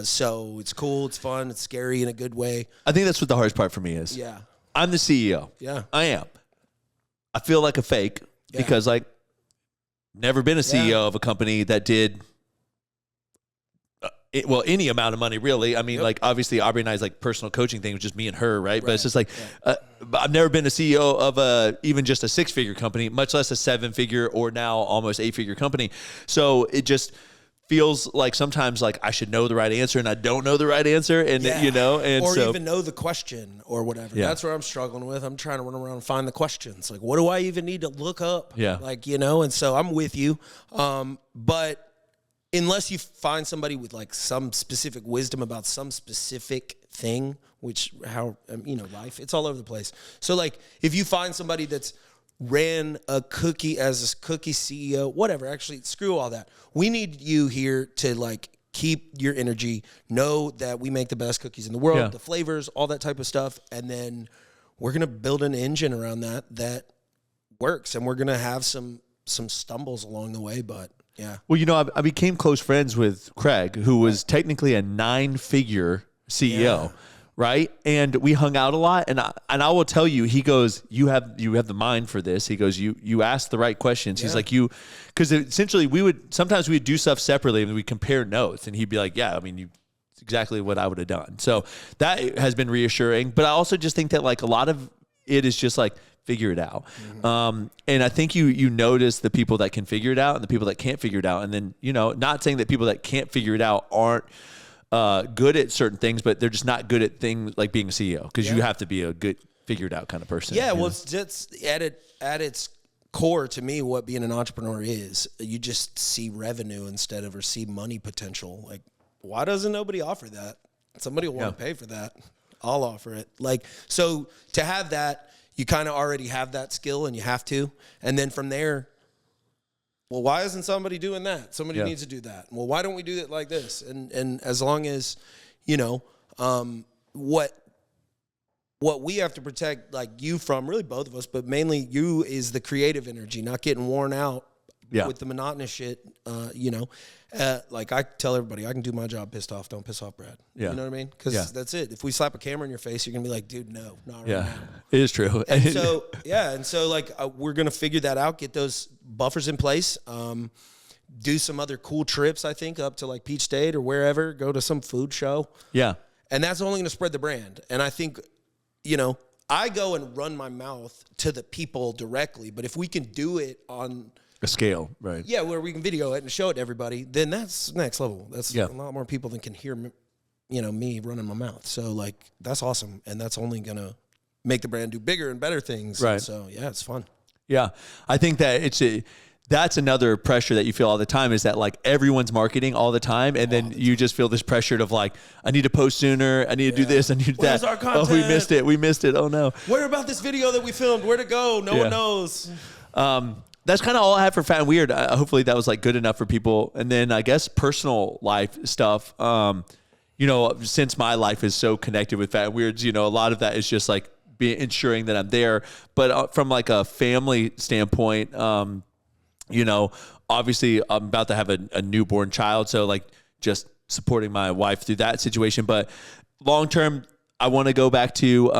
Speaker 2: So it's cool, it's fun, it's scary in a good way.
Speaker 1: I think that's what the hardest part for me is.
Speaker 2: Yeah.
Speaker 1: I'm the CEO.
Speaker 2: Yeah.
Speaker 1: I am. I feel like a fake because never been a CEO of a company that did any amount of money, really. I mean, obviously, Aubrey and I's personal coaching thing was just me and her, right? But it's just I've never been a CEO of even just a 6-figure company, much less a 7-figure or now almost 8-figure company. So it just feels like sometimes I should know the right answer and I don't know the right answer, and
Speaker 2: even know the question or whatever. Yeah. That's where I'm struggling with. I'm trying to run around and find the questions. What do I even need to look up?
Speaker 1: Yeah.
Speaker 2: And so I'm with you. But unless you find somebody with some specific wisdom about some specific thing, life, it's all over the place. So if you find somebody that's ran a cookie as a cookie CEO, whatever, actually screw all that. We need you here to keep your energy, know that we make the best cookies in the world, the flavors, all that type of stuff. And then we're going to build an engine around that works. And we're going to have some stumbles along the way, but Yeah.
Speaker 1: Well, I became close friends with Craig, who was technically a 9-figure CEO, right? And we hung out a lot. And I will tell you, he goes, you have the mind for this. He goes, you ask the right questions. He's like, because essentially sometimes we would do stuff separately and we compare notes, and he'd be like, yeah, I mean, it's exactly what I would have done. So that has been reassuring. But I also just think that like a lot of it is just like, figure it out. And I think you notice the people that can figure it out and the people that can't figure it out. And then, not saying that people that can't figure it out aren't good at certain things, but they're just not good at things like being a CEO, because you have to be a good figured out kind of person.
Speaker 2: Yeah. Well, it's just at its core, to me, what being an entrepreneur is, you just see revenue or see money potential. Like, why doesn't nobody offer that? Somebody will want to pay for that. I'll offer it. Like, so to have that, you kind of already have that skill, and you have to. And then from there, well, why isn't somebody doing that? Somebody needs to do that. Well, why don't we do it like this? And as long as, what we have to protect, like you from, really both of us, but mainly you, is the creative energy, not getting worn out with the monotonous shit, like I tell everybody, I can do my job pissed off. Don't piss off Brad. Yeah. You know what I mean? Because that's it. If we slap a camera in your face, you're going to be like, dude, no, not right now.
Speaker 1: It is true.
Speaker 2: And so, like, we're going to figure that out, get those buffers in place, do some other cool trips, I think, up to like Peach State or wherever, go to some food show. Yeah. And that's only going to spread the brand. And I think, I go and run my mouth to the people directly, but if we can do it on
Speaker 1: a scale, right?
Speaker 2: Yeah, where we can video it and show it to everybody, then that's next level. That's a lot more people than can hear me running my mouth. So like, that's awesome, and that's only gonna make the brand do bigger and better things. Right. And so it's fun. Yeah,
Speaker 1: I think that that's another pressure that you feel all the time, is that like everyone's marketing all the time, and then you just feel this pressure of like, I need to post sooner, I need to do this, I need to do that.
Speaker 2: Our content?
Speaker 1: Oh, we missed it. Oh no.
Speaker 2: Where about this video that we filmed? Where'd it go? No one knows.
Speaker 1: That's kind of all I have for Fat and Weird. Hopefully that was like good enough for people. And then I guess personal life stuff. Since my life is so connected with Fat and Weirds, a lot of that is just like ensuring that I'm there. But from like a family standpoint, obviously I'm about to have a newborn child, so like just supporting my wife through that situation. But long term, I want to go back to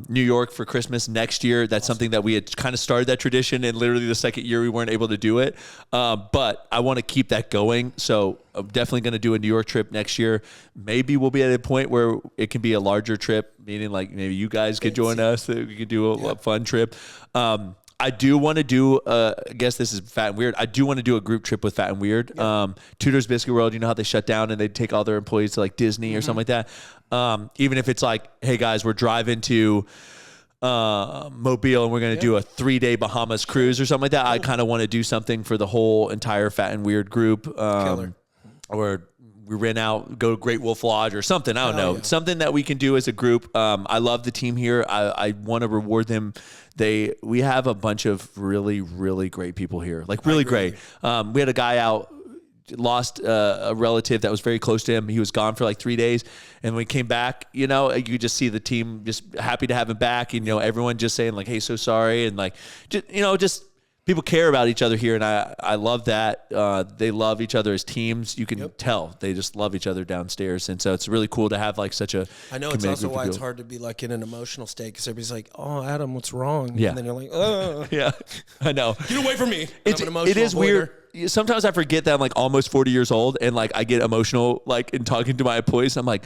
Speaker 1: New York for Christmas next year. That's something that we had kind of started that tradition, and literally the second year we weren't able to do it. But I want to keep that going. So I'm definitely going to do a New York trip next year. Maybe we'll be at a point where it can be a larger trip, meaning like maybe you guys could join us. We could do a fun trip. I do want to do, I guess this is Fat and Weird. I do want to do a group trip with Fat and Weird. Tudor's Biscuit World, you know how they shut down and they take all their employees to like Disney or something like that. Even if it's like, hey guys, we're driving to Mobile and we're going to do a 3-day Bahamas cruise or something like that. I kind of want to do something for the whole entire Fat and Weird group. Or we rent out, go to Great Wolf Lodge or something. I don't know. Something that we can do as a group. I love the team here. I want to reward them. We have a bunch of really, really great people here. Like really great. We had a guy out, lost a relative that was very close to him. He was gone for like 3 days. And when he came back, you could just see the team just happy to have him back. And, everyone just saying like, hey, so sorry. And like, just people care about each other here. And I love that. They love each other as teams. You can tell they just love each other downstairs. And so it's really cool to have like such a,
Speaker 2: I know it's also why it's hard to be like in an emotional state, because everybody's like, oh, Adam, what's wrong? Yeah. And then you're like, oh.
Speaker 1: Yeah, I know.
Speaker 2: Get away from me.
Speaker 1: It is weird. Sometimes I forget that I'm like almost 40 years old and like I get emotional like in talking to my employees. I'm like,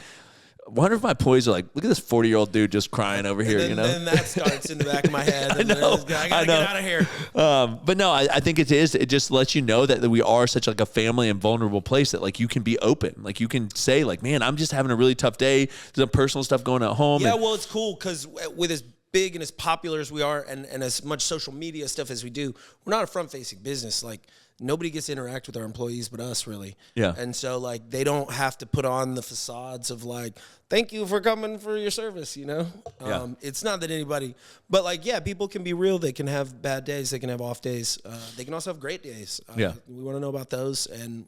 Speaker 1: I wonder if my employees are like, look at this 40-year-old dude just crying over here, Then
Speaker 2: that starts in the back of my head. I gotta get out of here.
Speaker 1: But no, I think it is. It just lets you know that we are such like a family and vulnerable place that like you can be open. Like you can say like, man, I'm just having a really tough day. There's some personal stuff going at home.
Speaker 2: Yeah, well, it's cool because with as big and as popular as we are and as much social media stuff as we do, we're not a front-facing business. Like, nobody gets to interact with our employees but us, really. Yeah. And so, like, they don't have to put on the facades of, like, thank you for coming for your service, It's not that anybody, but, like, people can be real. They can have bad days. They can have off days. They can also have great days. We want to know about those. And,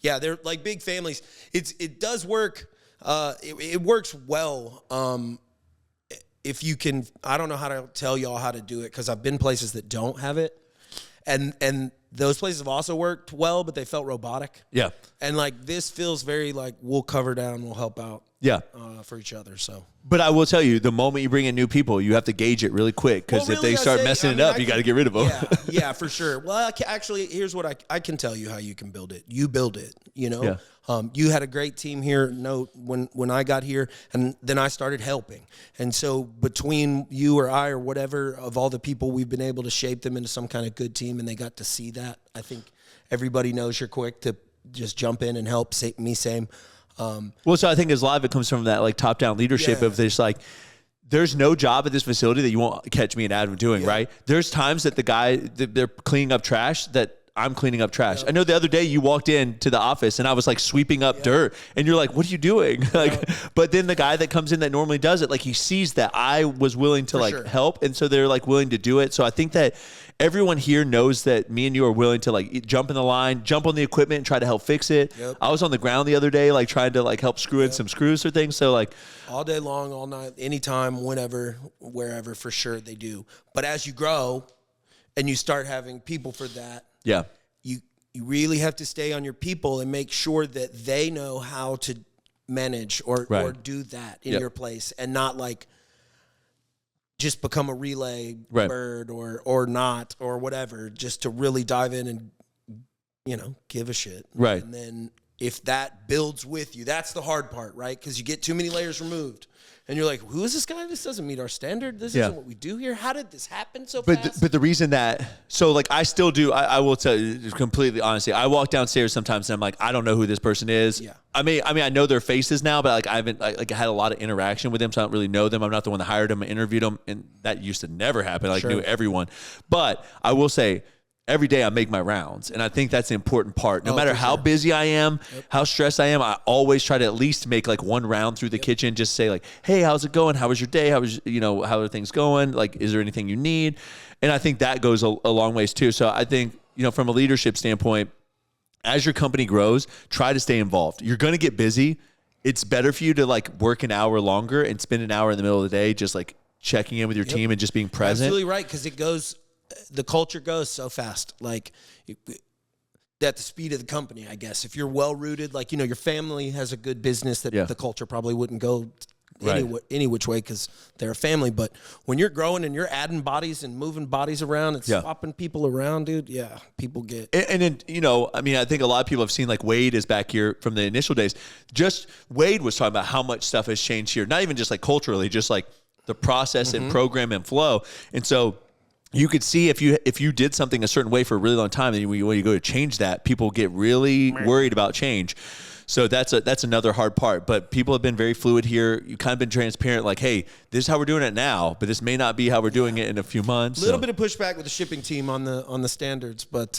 Speaker 2: they're, like, big families. It does work. It works well. If you can, I don't know how to tell y'all how to do it because I've been places that don't have it. And those places have also worked well, but they felt robotic.
Speaker 1: Yeah.
Speaker 2: And like this feels very like we'll cover down, we'll help out.
Speaker 1: Yeah.
Speaker 2: For each other. So,
Speaker 1: but I will tell you, the moment you bring in new people, you have to gauge it really quick because if they start messing it up, you got to get rid of them.
Speaker 2: Yeah, for sure. Well, actually, here's what I can tell you how you can build it. You build it. You know, you had a great team here. No, when I got here, and then I started helping, and so between you or I or whatever of all the people, we've been able to shape them into some kind of good team, and they got to see that. I think everybody knows you're quick to just jump in and help. Me same.
Speaker 1: Well, so I think a lot of it comes from that like top down leadership of this like. There's no job at this facility that you won't catch me and Adam doing, right? There's times that they're cleaning up trash that I'm cleaning up trash. I know the other day you walked into the office and I was like sweeping up dirt and you're like, what are you doing? But then the guy that comes in that normally does it, like he sees that I was willing to help. And so they're like willing to do it. So I think that everyone here knows that me and you are willing to like jump in the line, jump on the equipment and try to help fix it. I was on the ground the other day, like trying to like help screw in some screws or things. So like
Speaker 2: all day long, all night, anytime, whenever, wherever, for sure they do. But as you grow and you start having people for that, you really have to stay on your people and make sure that they know how to manage or do that in your place and not like just become a relay bird or not or whatever, just to really dive in and, you know, give a shit.
Speaker 1: Right.
Speaker 2: And then if that builds with you, that's the hard part, right? Because you get too many layers removed. And you're like, who is this guy? This doesn't meet our standard. This isn't what we do here. How did this happen so fast?
Speaker 1: But the reason that, so like I still do, I will tell you completely honestly, I walk downstairs sometimes and I'm like, I don't know who this person is.
Speaker 2: Yeah.
Speaker 1: I mean, I know their faces now, but like I haven't like had a lot of interaction with them, so I don't really know them. I'm not the one that hired them and interviewed them, and that used to never happen. Like knew everyone. But I will say, every day I make my rounds, and I think that's the important part. No matter how busy I am, how stressed I am, I always try to at least make like one round through the kitchen, just say like, hey, how's it going? How was your day? How are things going? Like, is there anything you need? And I think that goes a long ways too. So I think, from a leadership standpoint, as your company grows, try to stay involved. You're going to get busy. It's better for you to like work an hour longer and spend an hour in the middle of the day just like checking in with your team and just being present.
Speaker 2: Absolutely right, because the culture goes so fast, like at the speed of the company, I guess. If you're well-rooted, like, your family has a good business that the culture probably wouldn't go any which way because they're a family. But when you're growing and you're adding bodies and moving bodies around and swapping people around, dude, people get...
Speaker 1: And then, I think a lot of people have seen, like, Wade is back here from the initial days. Just Wade was talking about how much stuff has changed here. Not even just, like, culturally, just, like, the process and program and flow. And so... you could see if you did something a certain way for a really long time, and when you go to change that, people get really worried about change. So that's another hard part. But people have been very fluid here. You've kind of been transparent, like, hey, this is how we're doing it now, but this may not be how we're doing it in a few months.
Speaker 2: A little bit of pushback with the shipping team on the standards, but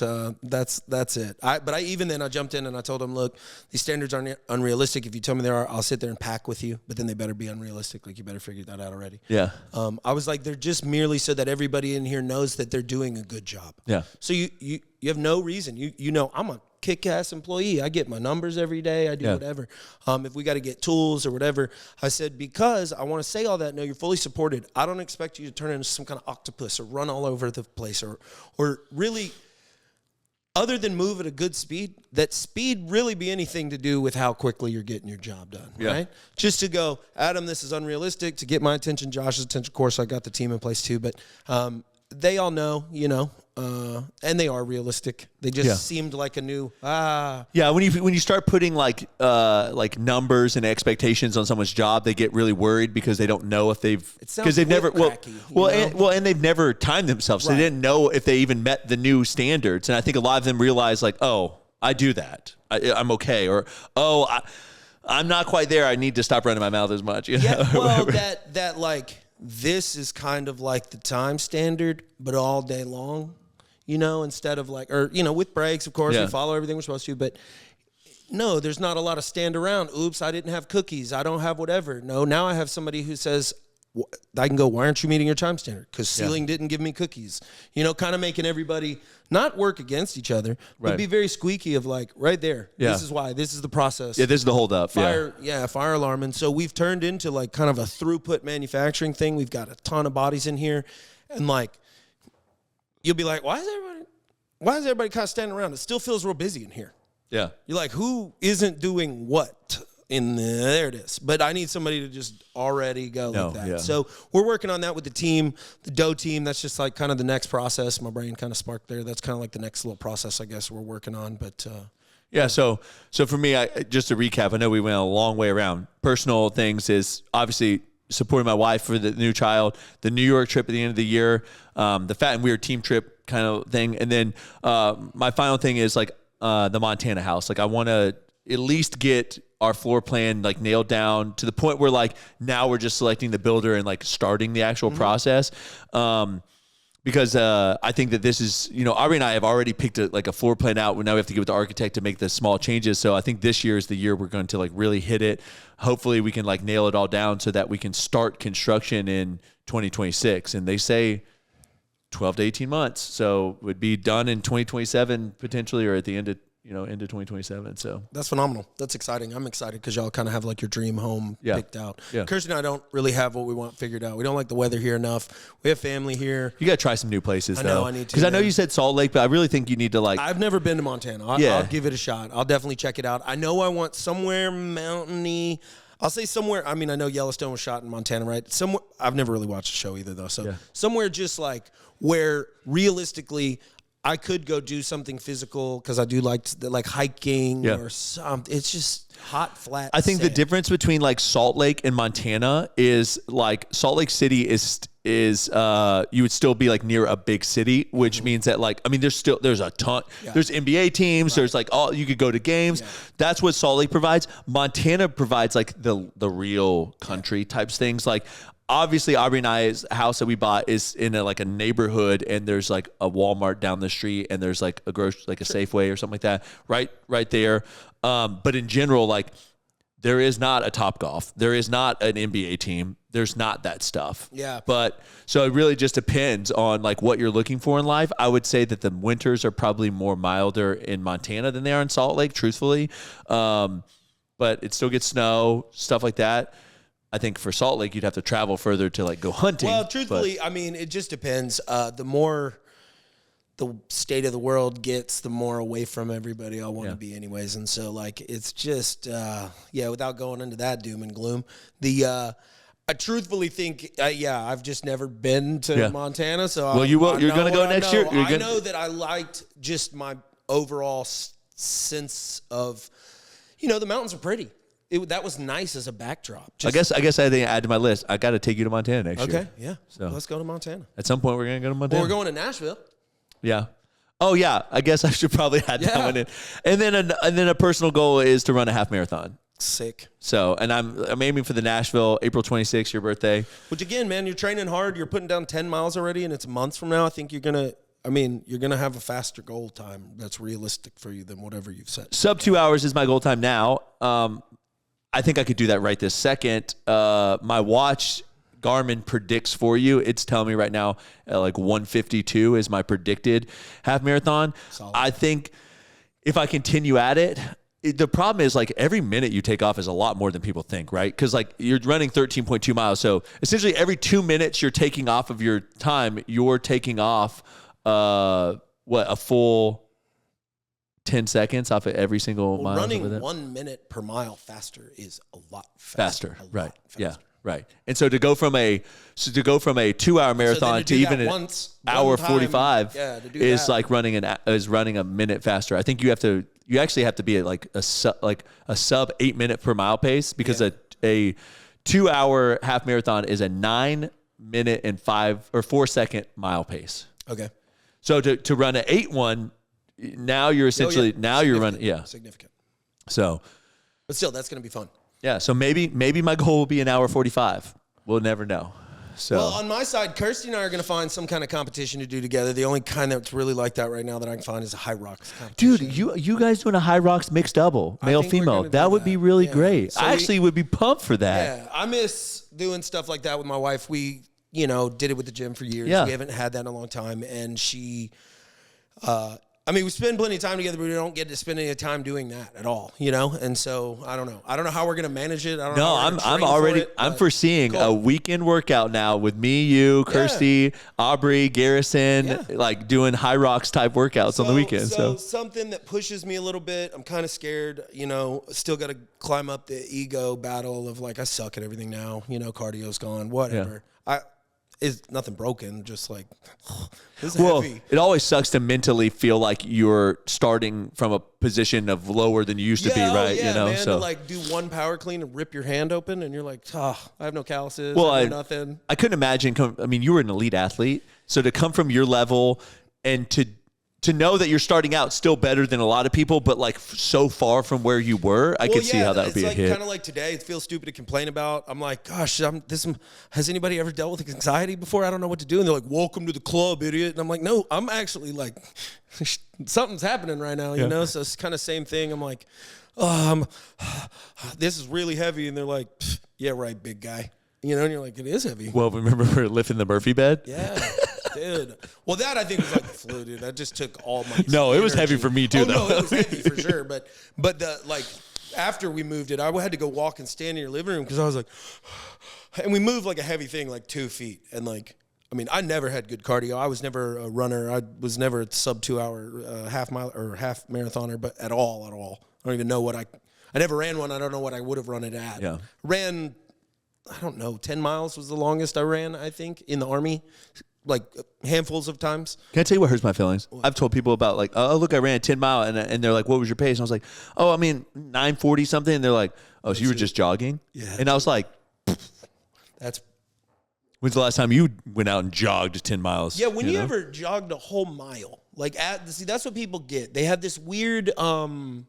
Speaker 2: that's it. I jumped in and I told them, look, these standards aren't unrealistic. If you tell me they are, I'll sit there and pack with you, but then they better be unrealistic. Like, you better figure that out already.
Speaker 1: Yeah.
Speaker 2: I was like, they're just merely so that everybody in here knows that they're doing a good job.
Speaker 1: Yeah.
Speaker 2: So you have no reason. I'm a kick-ass employee. I get my numbers every day. I do whatever. If we got to get tools or whatever, I said, because I want to say all that, no, you're fully supported. I don't expect you to turn into some kind of octopus or run all over the place or really, other than move at a good speed, that speed really be anything to do with how quickly you're getting your job done, right? Just to go, Adam, this is unrealistic, to get my attention, Josh's attention. Of course, I got the team in place too, but they all know, and they are realistic. They just seemed like a new
Speaker 1: Yeah, when you start putting like numbers and expectations on someone's job, they get really worried because they don't know if they've never and they've never timed themselves. So they didn't know if they even met the new standards. And I think a lot of them realize like, oh, I do that. I'm okay, or I'm not quite there. I need to stop running my mouth as much.
Speaker 2: Yeah, well, that like. This is kind of like the time standard, but all day long, instead of like, or, with breaks, of course, we follow everything we're supposed to, but no, there's not a lot of stand around. Oops, I didn't have cookies. I don't have whatever. No, now I have somebody who says, I can go, why aren't you meeting your time standard? Because Ceiling didn't give me cookies. Kind of making everybody not work against each other, but be very squeaky of like, right there. Yeah. This is why. This is the process.
Speaker 1: Yeah, this is the hold up.
Speaker 2: Fire alarm. And so we've turned into like kind of a throughput manufacturing thing. We've got a ton of bodies in here. And like, you'll be like, why is everybody? why is everybody kind of standing around? It still feels real busy in here.
Speaker 1: Yeah.
Speaker 2: You're like, who isn't doing what? There it is. But I need somebody to just already go like that.
Speaker 1: Yeah.
Speaker 2: So we're working on that with the team, the dough team. That's just like kind of the next process. My brain kind of sparked there. That's kind of like the next little process, I guess, we're working on. But
Speaker 1: yeah, so for me, just to recap, I know we went a long way around. Personal things is obviously supporting my wife for the new child, the New York trip at the end of the year, the Fat and Weird team trip kind of thing. And then my final thing is like the Montana house. Like I want to at least get our floor plan like nailed down to the point where like now we're just selecting the builder and like starting the actual process. Because I think that this is, Aubrey and I have already picked a floor plan out. Now we have to get with the architect to make the small changes. So I think this year is the year we're going to like really hit it. Hopefully we can like nail it all down so that we can start construction in 2026. And they say 12 to 18 months. So it would be done in 2027 potentially, or at the end of, into 2027. So
Speaker 2: that's phenomenal. That's exciting. I'm excited because y'all kind of have like your dream home picked out.
Speaker 1: Yeah.
Speaker 2: Kirsty and I don't really have what we want figured out. We don't like the weather here enough. We have family here.
Speaker 1: You got to try some new places, though.
Speaker 2: I need to.
Speaker 1: Because I know you said Salt Lake, but I really think you need to like.
Speaker 2: I've never been to Montana. I'll give it a shot. I'll definitely check it out. I know I want somewhere mountainy. I'll say somewhere. I mean, I know Yellowstone was shot in Montana, right? Somewhere. I've never really watched the show either, though. So somewhere just like where realistically I could go do something physical because I do like hiking or something. It's just hot, flat.
Speaker 1: I think
Speaker 2: sand.
Speaker 1: the difference between like Salt Lake and Montana is like Salt Lake City is you would still be like near a big city, which means that like, I mean, there's a ton, there's NBA teams, there's like you could go to games. That's what Salt Lake provides. Montana provides like the real country types things. Like obviously Aubrey and I's house that we bought is in a neighborhood, and there's like a Walmart down the street, and there's like a Safeway or something like that right there. But in general, like there is not a Topgolf. There is not an NBA team. There's not that stuff.
Speaker 2: Yeah.
Speaker 1: But so it really just depends on like what you're looking for in life. I would say that the winters are probably more milder in Montana than they are in Salt Lake, truthfully. But it still gets snow, stuff like that. I think for Salt Lake, you'd have to travel further to like go hunting.
Speaker 2: Well, truthfully, I mean, it just depends. The more the state of the world gets, the more away from everybody I want to be anyways. And so like, it's just, without going into that doom and gloom, I truthfully think, I've just never been to Montana. So
Speaker 1: well, you will. You're going to go next year.
Speaker 2: I know that I liked just my overall sense of, the mountains are pretty. That was nice as a backdrop.
Speaker 1: I guess I didn't add to my list. I got to take you to Montana next year.
Speaker 2: Okay, yeah. So let's go to Montana.
Speaker 1: At some point, we're going to go to Montana.
Speaker 2: Well, we're going to Nashville.
Speaker 1: Yeah. Oh yeah. I guess I should probably add that one in. And then a personal goal is to run a half marathon.
Speaker 2: Sick.
Speaker 1: So, and I'm aiming for the Nashville, April 26th, your birthday.
Speaker 2: Which again, man, you're training hard. You're putting down 10 miles already, and it's months from now. I think you're gonna have a faster goal time that's realistic for you than whatever you've set.
Speaker 1: Sub 2 hours is my goal time now. I think I could do that right this second. My watch, Garmin, predicts for you. It's telling me right now like 152 is my predicted half marathon. Solid. I think if I continue at it, the problem is like every minute you take off is a lot more than people think, right? Because like you're running 13.2 miles. So essentially every 2 minutes you're taking off of your time, you're taking off a full 10 seconds off of every single mile.
Speaker 2: Running 1 minute per mile faster is a lot faster.
Speaker 1: Right. Yeah. Right. And so to go from a 2 hour marathon to even an hour 45 is like running a minute faster. I think you actually have to be at like a sub 8 minute per mile pace, because a 2 hour half marathon is a 9 minute and 5 or 4 second mile pace.
Speaker 2: Okay.
Speaker 1: So to run an 8-1, now you're essentially you're running
Speaker 2: significant.
Speaker 1: So,
Speaker 2: but still, that's going to be fun.
Speaker 1: Yeah, so maybe my goal will be an hour 45. We'll never know. So
Speaker 2: well, on my side, Kirsty and I are going to find some kind of competition to do together. The only kind that's really like that right now that I can find is a high rocks competition.
Speaker 1: Dude, you guys doing a high rocks mixed double, male female? That would be really great. So I actually would be pumped for that.
Speaker 2: Yeah, I miss doing stuff like that with my wife. We did it with the gym for years. Yeah. We haven't had that in a long time, and she I mean, we spend plenty of time together, but we don't get to spend any time doing that at all, you know? And so I don't know. I don't know how we're going to manage it. I don't know.
Speaker 1: No, I'm already, I'm foreseeing a weekend workout now with me, you, Kirsty, Aubrey, Garrison, like doing high rocks type workouts on the weekend. So
Speaker 2: something that pushes me a little bit. I'm kind of scared, you know, still got to climb up the ego battle of like, I suck at everything now, you know, cardio's gone, whatever. Is nothing broken, just like, this is heavy.
Speaker 1: It always sucks to mentally feel like you're starting from a position of lower than you used to be, right?
Speaker 2: Yeah,
Speaker 1: you know,
Speaker 2: man,
Speaker 1: so
Speaker 2: to like do one power clean and rip your hand open, and you're like, I have no calluses, nothing.
Speaker 1: I couldn't imagine. I mean, you were an elite athlete, so to come from your level and to know that you're starting out still better than a lot of people, but like so far from where you were, I could see how that would be a hit.
Speaker 2: Kind of like today, it feels stupid to complain about. I'm like, gosh, has anybody ever dealt with anxiety before? I don't know what to do. And they're like, welcome to the club, idiot. And I'm like, no, I'm actually like, something's happening right now, you know? So it's kind of same thing. I'm like, this is really heavy. And they're like, yeah, right, big guy. You know, and you're like, it is heavy.
Speaker 1: Well, remember we were lifting the Murphy bed?
Speaker 2: Yeah. Dude. Well, that I think was like the flu, dude. That just took all my
Speaker 1: No,
Speaker 2: energy.
Speaker 1: it was heavy for me too, though.
Speaker 2: No, it was heavy for sure. But the like after we moved it, I had to go walk and stand in your living room because I was like, and we moved like a heavy thing like 2 feet, and like, I mean, I never had good cardio. I was never a runner. I was never a sub 2 hour half mile or half marathoner, but at all. I don't even know what I never ran one. I don't know what I would have run it at.
Speaker 1: Yeah.
Speaker 2: Ran, I don't know, 10 miles was the longest I ran, I think, in the Army. Like handfuls of times.
Speaker 1: Can I tell you what hurts my feelings? I've told people about like, oh, look, I ran a 10 mile and they're like, what was your pace? And I was like, oh, I mean, 9:40 something. And they're like, oh, so you were just jogging? Yeah. And I was like, when's the last time you went out and jogged 10 miles?
Speaker 2: Yeah, when you ever jogged a whole mile, like see, that's what people get. They have this weird, what do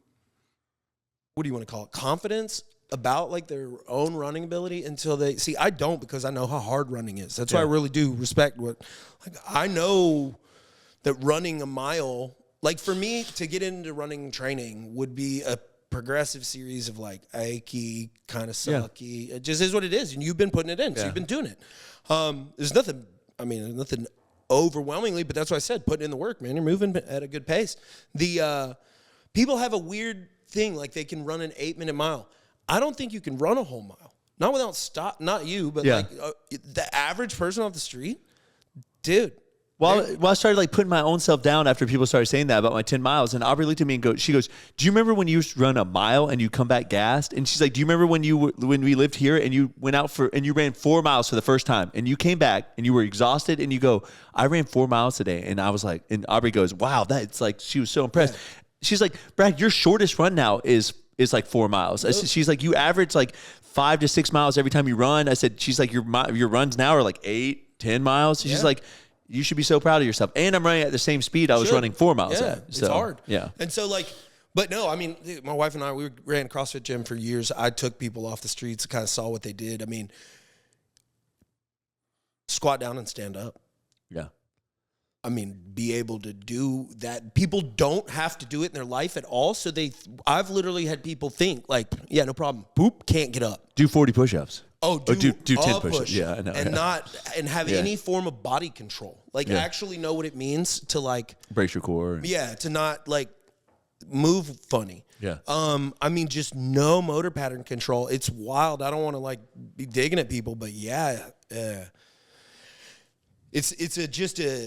Speaker 2: you want to call it? Confidence about like their own running ability until they see. I don't, because I know how hard running is. That's why I really do respect what, like, I know that running a mile, like for me to get into running training would be a progressive series of like achy, kind of sucky. It just is what it is, and you've been putting it in, so you've been doing it. There's nothing overwhelmingly, but that's why I said putting in the work, man. You're moving at a good pace. The people have a weird thing, like they can run an 8-minute mile. I don't think you can run a whole mile. Not without stop. Not you, but like the average person off the street, dude.
Speaker 1: Well, I started like putting my own self down after people started saying that about my 10 miles. And Aubrey looked at me and she goes, do you remember when you used to run a mile and you come back gassed? And she's like, do you remember when we lived here and you went out and you ran 4 miles for the first time and you came back and you were exhausted and you go, I ran 4 miles today. And I was like, and Aubrey goes, wow, that's like, she was so impressed. Yeah. She's like, Brad, your shortest run now is like 4 miles. She's like, you average like 5 to 6 miles every time you run. I said, she's like, your runs now are like 8, 10 miles. She's like, you should be so proud of yourself. And I'm running at the same speed I was running 4 miles at. So,
Speaker 2: it's hard.
Speaker 1: Yeah.
Speaker 2: And so like, but no, I mean, my wife and I, we ran a CrossFit gym for years. I took people off the streets, kind of saw what they did. I mean, squat down and stand up.
Speaker 1: Yeah.
Speaker 2: I mean, be able to do that. People don't have to do it in their life at all. So I've literally had people think like, yeah, no problem. Boop, can't get up.
Speaker 1: Do 40 push-ups.
Speaker 2: Oh,
Speaker 1: do 10 push-ups. Yeah, I know.
Speaker 2: And have any form of body control. Like actually know what it means to like
Speaker 1: brace your core.
Speaker 2: Yeah, to not like move funny.
Speaker 1: Yeah.
Speaker 2: I mean, just no motor pattern control. It's wild. I don't want to like be digging at people, but it's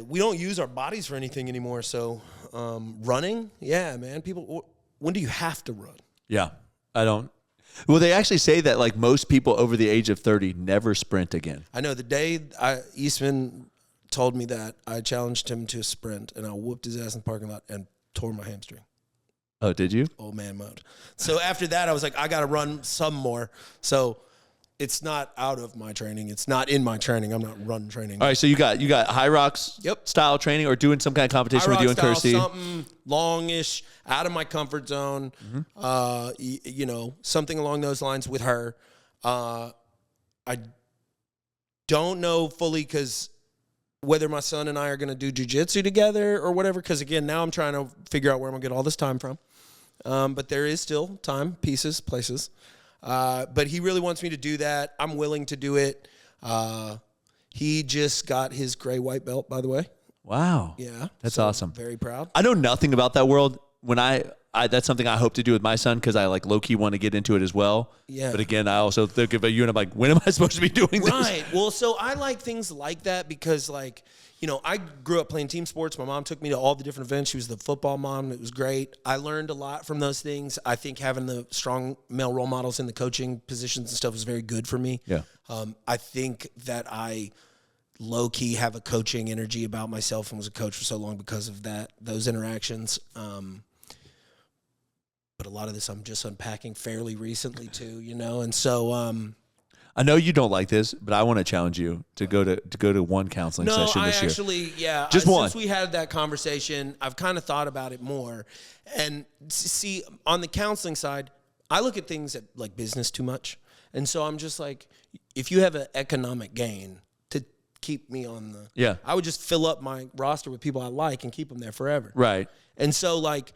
Speaker 2: we don't use our bodies for anything anymore. So running, man. People, when do you have to run?
Speaker 1: Yeah, I don't. Well, they actually say that like most people over the age of 30 never sprint again.
Speaker 2: I know the day Eastman told me that, I challenged him to a sprint, and I whooped his ass in the parking lot and tore my hamstring.
Speaker 1: Oh, did you?
Speaker 2: Old man mode. So after that, I was like, I got to run some more. So it's not out of my training. It's not in my training. I'm not run training.
Speaker 1: All right, so you got high rocks style training or doing some kind of competition with you and Kirsty.
Speaker 2: Something longish, out of my comfort zone. Mm-hmm. Something along those lines with her. I don't know fully whether my son and I are going to do jiu-jitsu together or whatever, because again, now I'm trying to figure out where I'm going to get all this time from. But there is still time, pieces, places. But he really wants me to do that. I'm willing to do it. He just got his gray white belt, by the way.
Speaker 1: Wow.
Speaker 2: Yeah.
Speaker 1: That's
Speaker 2: so
Speaker 1: awesome.
Speaker 2: Very proud.
Speaker 1: I know nothing about that world. When I that's something I hope to do with my son because I like low key want to get into it as well.
Speaker 2: Yeah.
Speaker 1: But again, I also think about you and I'm like, when am I supposed to be doing this?
Speaker 2: Right. Well, so I like things like that because, like, you know, I grew up playing team sports. My mom took me to all the different events. She was the football mom. It was great. I learned a lot from those things. I think having the strong male role models in the coaching positions and stuff was very good for me.
Speaker 1: Yeah.
Speaker 2: I think that I low-key have a coaching energy about myself and was a coach for so long because of those interactions. But a lot of this I'm just unpacking fairly recently too, you know? And so
Speaker 1: I know you don't like this, but I want to challenge you to go to one counseling session this year. Just one.
Speaker 2: Since we had that conversation, I've kind of thought about it more. And see, on the counseling side, I look at things at like business too much. And so I'm just like, if you have an economic gain to keep me on I would just fill up my roster with people I like and keep them there forever.
Speaker 1: Right.
Speaker 2: And so like,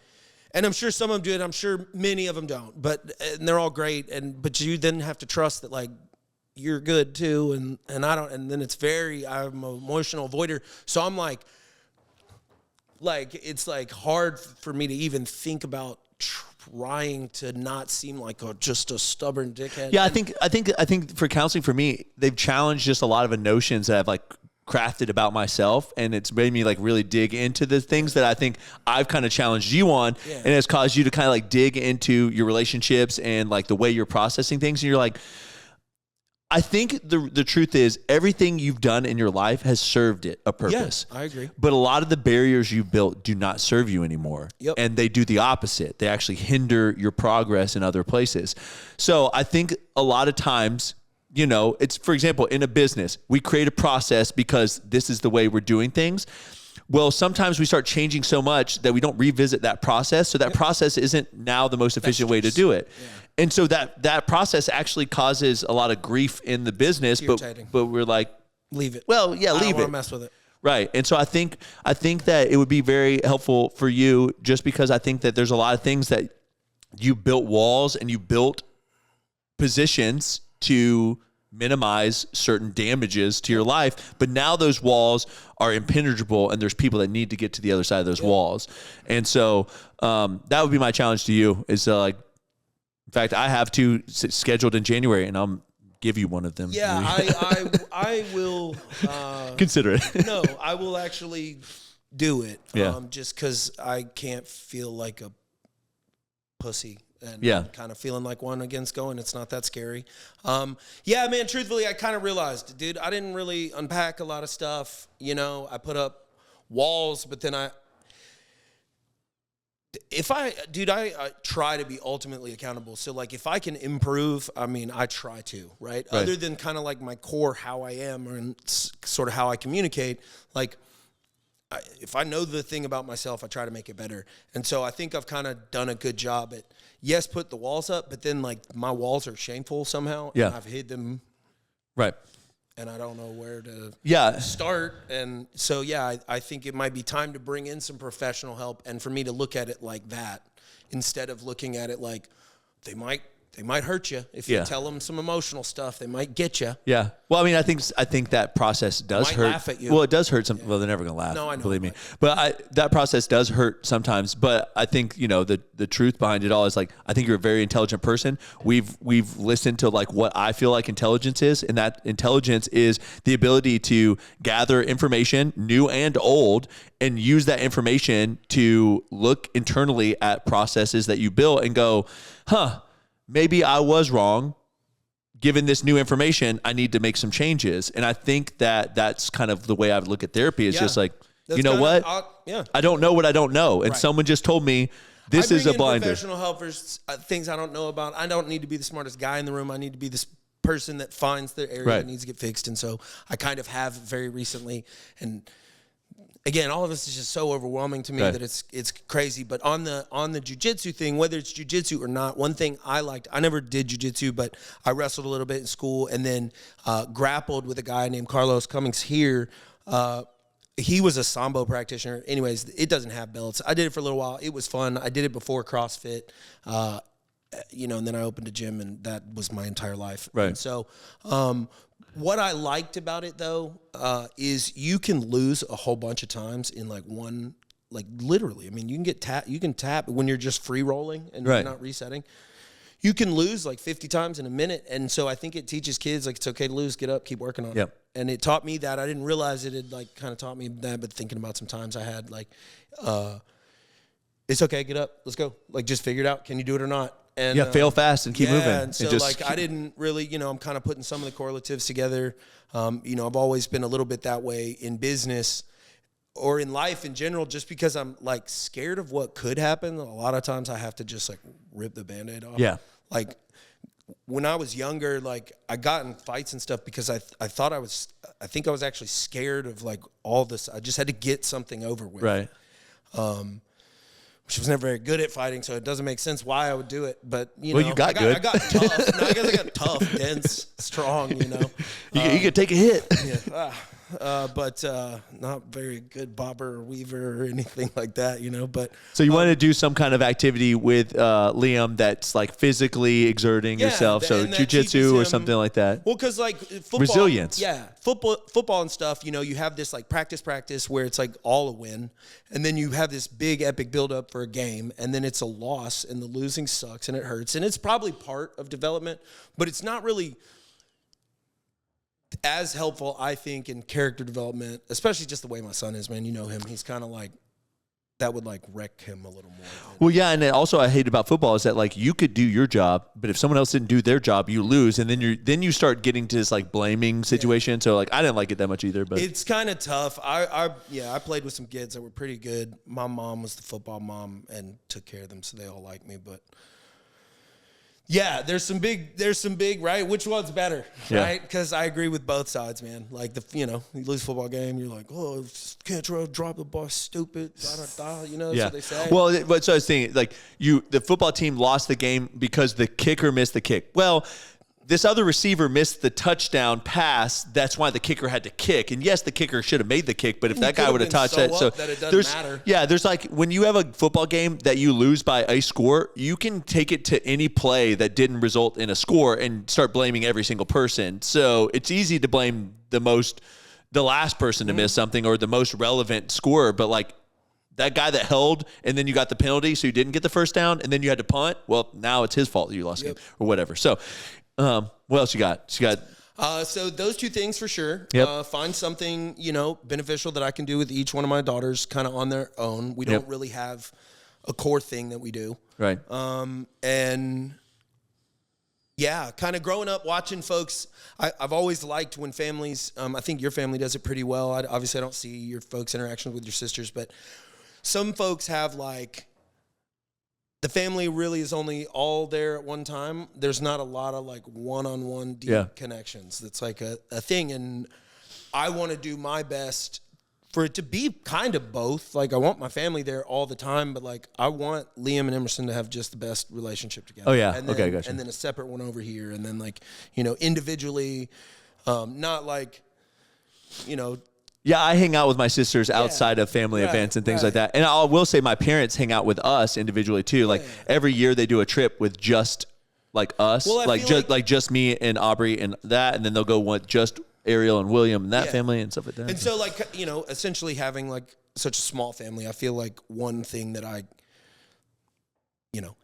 Speaker 2: and I'm sure some of them do it. I'm sure many of them don't, and they're all great. But you then have to trust that like, you're good too, and I don't, and then I'm an emotional avoider, so I'm like it's like hard for me to even think about trying to not seem like just a stubborn dickhead.
Speaker 1: Yeah, I think for counseling for me, they've challenged just a lot of notions that I've like crafted about myself, and it's made me like really dig into the things that I think I've kind of challenged you on, and it's caused you to kind of like dig into your relationships and like the way you're processing things, and you're like, I think the truth is everything you've done in your life has served it a purpose.
Speaker 2: Yeah, I agree.
Speaker 1: But a lot of the barriers you've built do not serve you anymore.
Speaker 2: Yep.
Speaker 1: And they do the opposite. They actually hinder your progress in other places. So I think a lot of times, you know, it's, for example, in a business, we create a process because this is the way we're doing things. Well, sometimes we start changing so much that we don't revisit that process. So that process isn't now the most efficient way to do it. Yeah. And so that process actually causes a lot of grief in the business, but we're like,
Speaker 2: leave it.
Speaker 1: Well, yeah, leave it.
Speaker 2: I don't want to mess with it.
Speaker 1: Right. And so I think that it would be very helpful for you, just because I think that there's a lot of things that you built walls and you built positions to minimize certain damages to your life, but now those walls are impenetrable and there's people that need to get to the other side of those walls. And so that would be my challenge to you is like, in fact, I have two scheduled in January, and I'll give you one of them.
Speaker 2: Yeah, I will
Speaker 1: consider it.
Speaker 2: No, I will actually do it.
Speaker 1: Yeah.
Speaker 2: Just because I can't feel like a pussy. And I'm kind of feeling like one against going. It's not that scary. Yeah, man, truthfully, I kind of realized, dude, I didn't really unpack a lot of stuff. You know, I put up walls, but then I try to be ultimately accountable. So, like, if I can improve, I mean, I try to, right? Other than kind of like my core, how I am, and sort of how I communicate, like, if I know the thing about myself, I try to make it better. And so I think I've kind of done a good job at, yes, put the walls up, but then, like, my walls are shameful somehow.
Speaker 1: Yeah.
Speaker 2: And I've hid them.
Speaker 1: Right.
Speaker 2: And I don't know where to start. And so, yeah, I think it might be time to bring in some professional help and for me to look at it like that instead of looking at it like they might hurt you. If you tell them some emotional stuff, they might get you.
Speaker 1: Yeah. Well, I mean, I think that process does hurt.
Speaker 2: Laugh at you.
Speaker 1: Well, it does hurt some. Well, they're never going to laugh.
Speaker 2: No, I know.
Speaker 1: Believe me. But that process does hurt sometimes. But I think, you know, the truth behind it all is like, I think you're a very intelligent person. We've listened to like what I feel like intelligence is, and that intelligence is the ability to gather information, new and old, and use that information to look internally at processes that you built and go, maybe I was wrong. Given this new information, I need to make some changes. And I think that that's kind of the way I would look at therapy. It's just like, you know what? I don't know what I don't know. And someone just told me this is a blinder.
Speaker 2: Professional help for things I don't know about. I don't need to be the smartest guy in the room. I need to be this person that finds the area that needs to get fixed. And so I kind of have very recently. And again, all of this is just so overwhelming to me that it's crazy. But on the jiu-jitsu thing, whether it's jiu-jitsu or not, one thing I liked, I never did jiu-jitsu, but I wrestled a little bit in school and then grappled with a guy named Carlos Cummings here. He was a Sambo practitioner. Anyways, it doesn't have belts. I did it for a little while. It was fun. I did it before CrossFit, you know, and then I opened a gym, and that was my entire life.
Speaker 1: Right.
Speaker 2: And so, What I liked about it though, is you can lose a whole bunch of times in like one, like literally. I mean, you can tap when you're just free rolling and you're not resetting. You can lose like 50 times in a minute. And so I think it teaches kids like it's okay to lose, get up, keep working on it. And it taught me that. I didn't realize it had like kind of taught me that, but thinking about some times I had like, it's okay, get up, let's go. Like just figure it out. Can you do it or not? And
Speaker 1: fail fast and keep moving.
Speaker 2: And so I didn't really, I'm kind of putting some of the correlatives together. I've always been a little bit that way in business or in life in general, just because I'm like scared of what could happen. A lot of times I have to just like rip the Band-Aid off.
Speaker 1: Yeah.
Speaker 2: Like when I was younger, like I got in fights and stuff because I think I was actually scared of like all this. I just had to get something over with.
Speaker 1: Right.
Speaker 2: Which was never very good at fighting, so it doesn't make sense why I would do it. But you
Speaker 1: got good.
Speaker 2: I got tough. No, I guess I got tough, dense, strong.
Speaker 1: You could take a hit.
Speaker 2: Yeah. But not very good bobber or weaver or anything like that. But
Speaker 1: so you wanted to do some kind of activity with Liam that's like physically exerting yourself. So jiu-jitsu or something like that.
Speaker 2: Well, because like football,
Speaker 1: resilience.
Speaker 2: Yeah, football and stuff. You have this like practice where it's like all a win, and then you have this big epic build up for a game, and then it's a loss, and the losing sucks and it hurts, and it's probably part of development, but it's not really as helpful, I think, in character development, especially just the way my son is, man. You know him. He's kind of like, that would like wreck him a little more.
Speaker 1: Well, yeah, and then also I hate about football is that like you could do your job, but if someone else didn't do their job, you lose, and then you start getting to this like blaming situation. So like I didn't like it that much either, but
Speaker 2: it's kind of tough. I played with some kids that were pretty good. My mom was the football mom and took care of them, so they all like me, but yeah, there's some big, right? Which one's better, right? Because I agree with both sides, man. Like you lose a football game, you're like, oh, can't drop the ball, stupid, that's what they say.
Speaker 1: Well, but so I was thinking, like the football team lost the game because the kicker missed the kick. Well, this other receiver missed the touchdown pass. That's why the kicker had to kick. And yes, the kicker should have made the kick, but if that guy would have touched it, so
Speaker 2: that it doesn't matter.
Speaker 1: Yeah, there's like when you have a football game that you lose by a score, you can take it to any play that didn't result in a score and start blaming every single person. So it's easy to blame the last person to miss something or the most relevant scorer, but like that guy that held and then you got the penalty, so you didn't get the first down, and then you had to punt. Well, now it's his fault that you lost the game or whatever. So. What else you got?
Speaker 2: So those two things for sure.
Speaker 1: Yep.
Speaker 2: Find something, beneficial that I can do with each one of my daughters kind of on their own. We don't really have a core thing that we do.
Speaker 1: Right.
Speaker 2: And yeah, kind of growing up watching folks. I've always liked when families, I think your family does it pretty well. Obviously I don't see your folks' interactions with your sisters, but some folks have like, the family really is only all there at one time. There's not a lot of like one-on-one deep connections. That's like a thing. And I want to do my best for it to be kind of both. Like I want my family there all the time, but like I want Liam and Emerson to have just the best relationship together.
Speaker 1: Oh yeah.
Speaker 2: And then,
Speaker 1: okay, gotcha.
Speaker 2: And then a separate one over here. And then like, individually, not like,
Speaker 1: Yeah, I hang out with my sisters outside of family events and things like that. And I will say my parents hang out with us individually too. Like every year they do a trip with just like us, like just me and Aubrey and that, and then they'll go with just Ariel and William and that family and stuff like that.
Speaker 2: And so like, essentially having like such a small family, I feel like one thing that I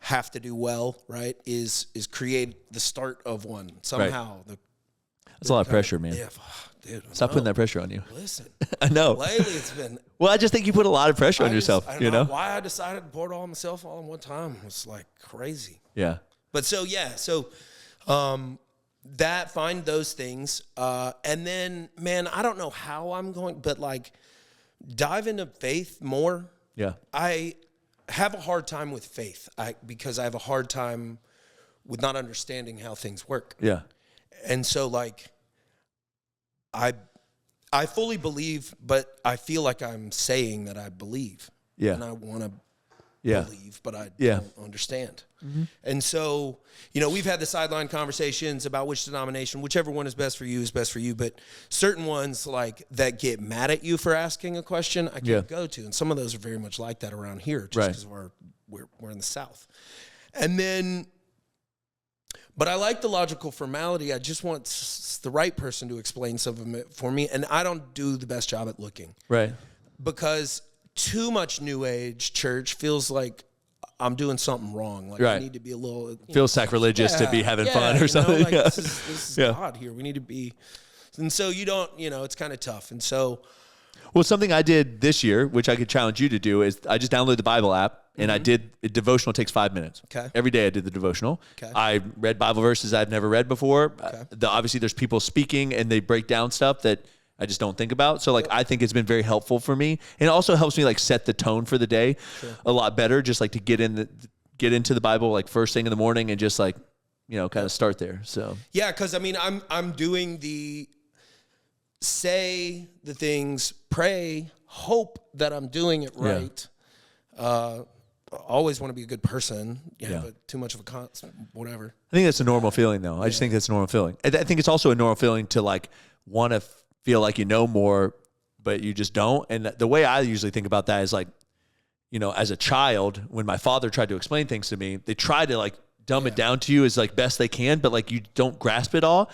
Speaker 2: have to do well, right, is create the start of one somehow.
Speaker 1: Right. That's a lot of pressure, man.
Speaker 2: Yeah. Dude,
Speaker 1: stop putting that pressure on you.
Speaker 2: Listen,
Speaker 1: I know.
Speaker 2: Lately, it's been.
Speaker 1: Well, I just think you put a lot of pressure on yourself.
Speaker 2: I don't know why I decided to pour it all on myself all in one time. It's like crazy.
Speaker 1: Yeah.
Speaker 2: But so that find those things, and then man, I don't know how I'm going, but like dive into faith more.
Speaker 1: Yeah.
Speaker 2: I have a hard time with faith, because I have a hard time with not understanding how things work.
Speaker 1: Yeah.
Speaker 2: And so like. I fully believe, but I feel like I'm saying that I believe.
Speaker 1: Yeah.
Speaker 2: And I want to believe, but I don't understand. Mm-hmm. And so, we've had the sideline conversations about which denomination, whichever one is best for you is best for you. But certain ones like that get mad at you for asking a question, I can't go to. And some of those are very much like that around here just because we're in the South. And then, But I like the logical formality. I just want the right person to explain some of it for me. And I don't do the best job at looking.
Speaker 1: Right.
Speaker 2: Because too much New Age church feels like I'm doing something wrong. Like I need to be a little...
Speaker 1: Feels sacrilegious to be having fun or something.
Speaker 2: Like this is God here. We need to be... And so you don't, it's kind of tough. And so...
Speaker 1: Well, something I did this year, which I could challenge you to do, is I just downloaded the Bible app and I did a devotional. Takes 5 minutes.
Speaker 2: Okay.
Speaker 1: Every day I did the devotional.
Speaker 2: Okay.
Speaker 1: I read Bible verses I've never read before.
Speaker 2: Okay.
Speaker 1: Obviously, there's people speaking and they break down stuff that I just don't think about. So, I think it's been very helpful for me, and it also helps me set the tone for the day a lot better. Just to get into the Bible first thing in the morning and just kind of start there. So
Speaker 2: yeah, because I'm doing the say the things, pray, hope that I'm doing it right. Always want to be a good person, but too much of a whatever.
Speaker 1: I think that's a normal feeling, though. I just think that's a normal feeling. I think it's also a normal feeling to want to feel like you know more, but you just don't. And the way I usually think about that is as a child, when my father tried to explain things to me, they try to dumb it down to you as best they can, but you don't grasp it all.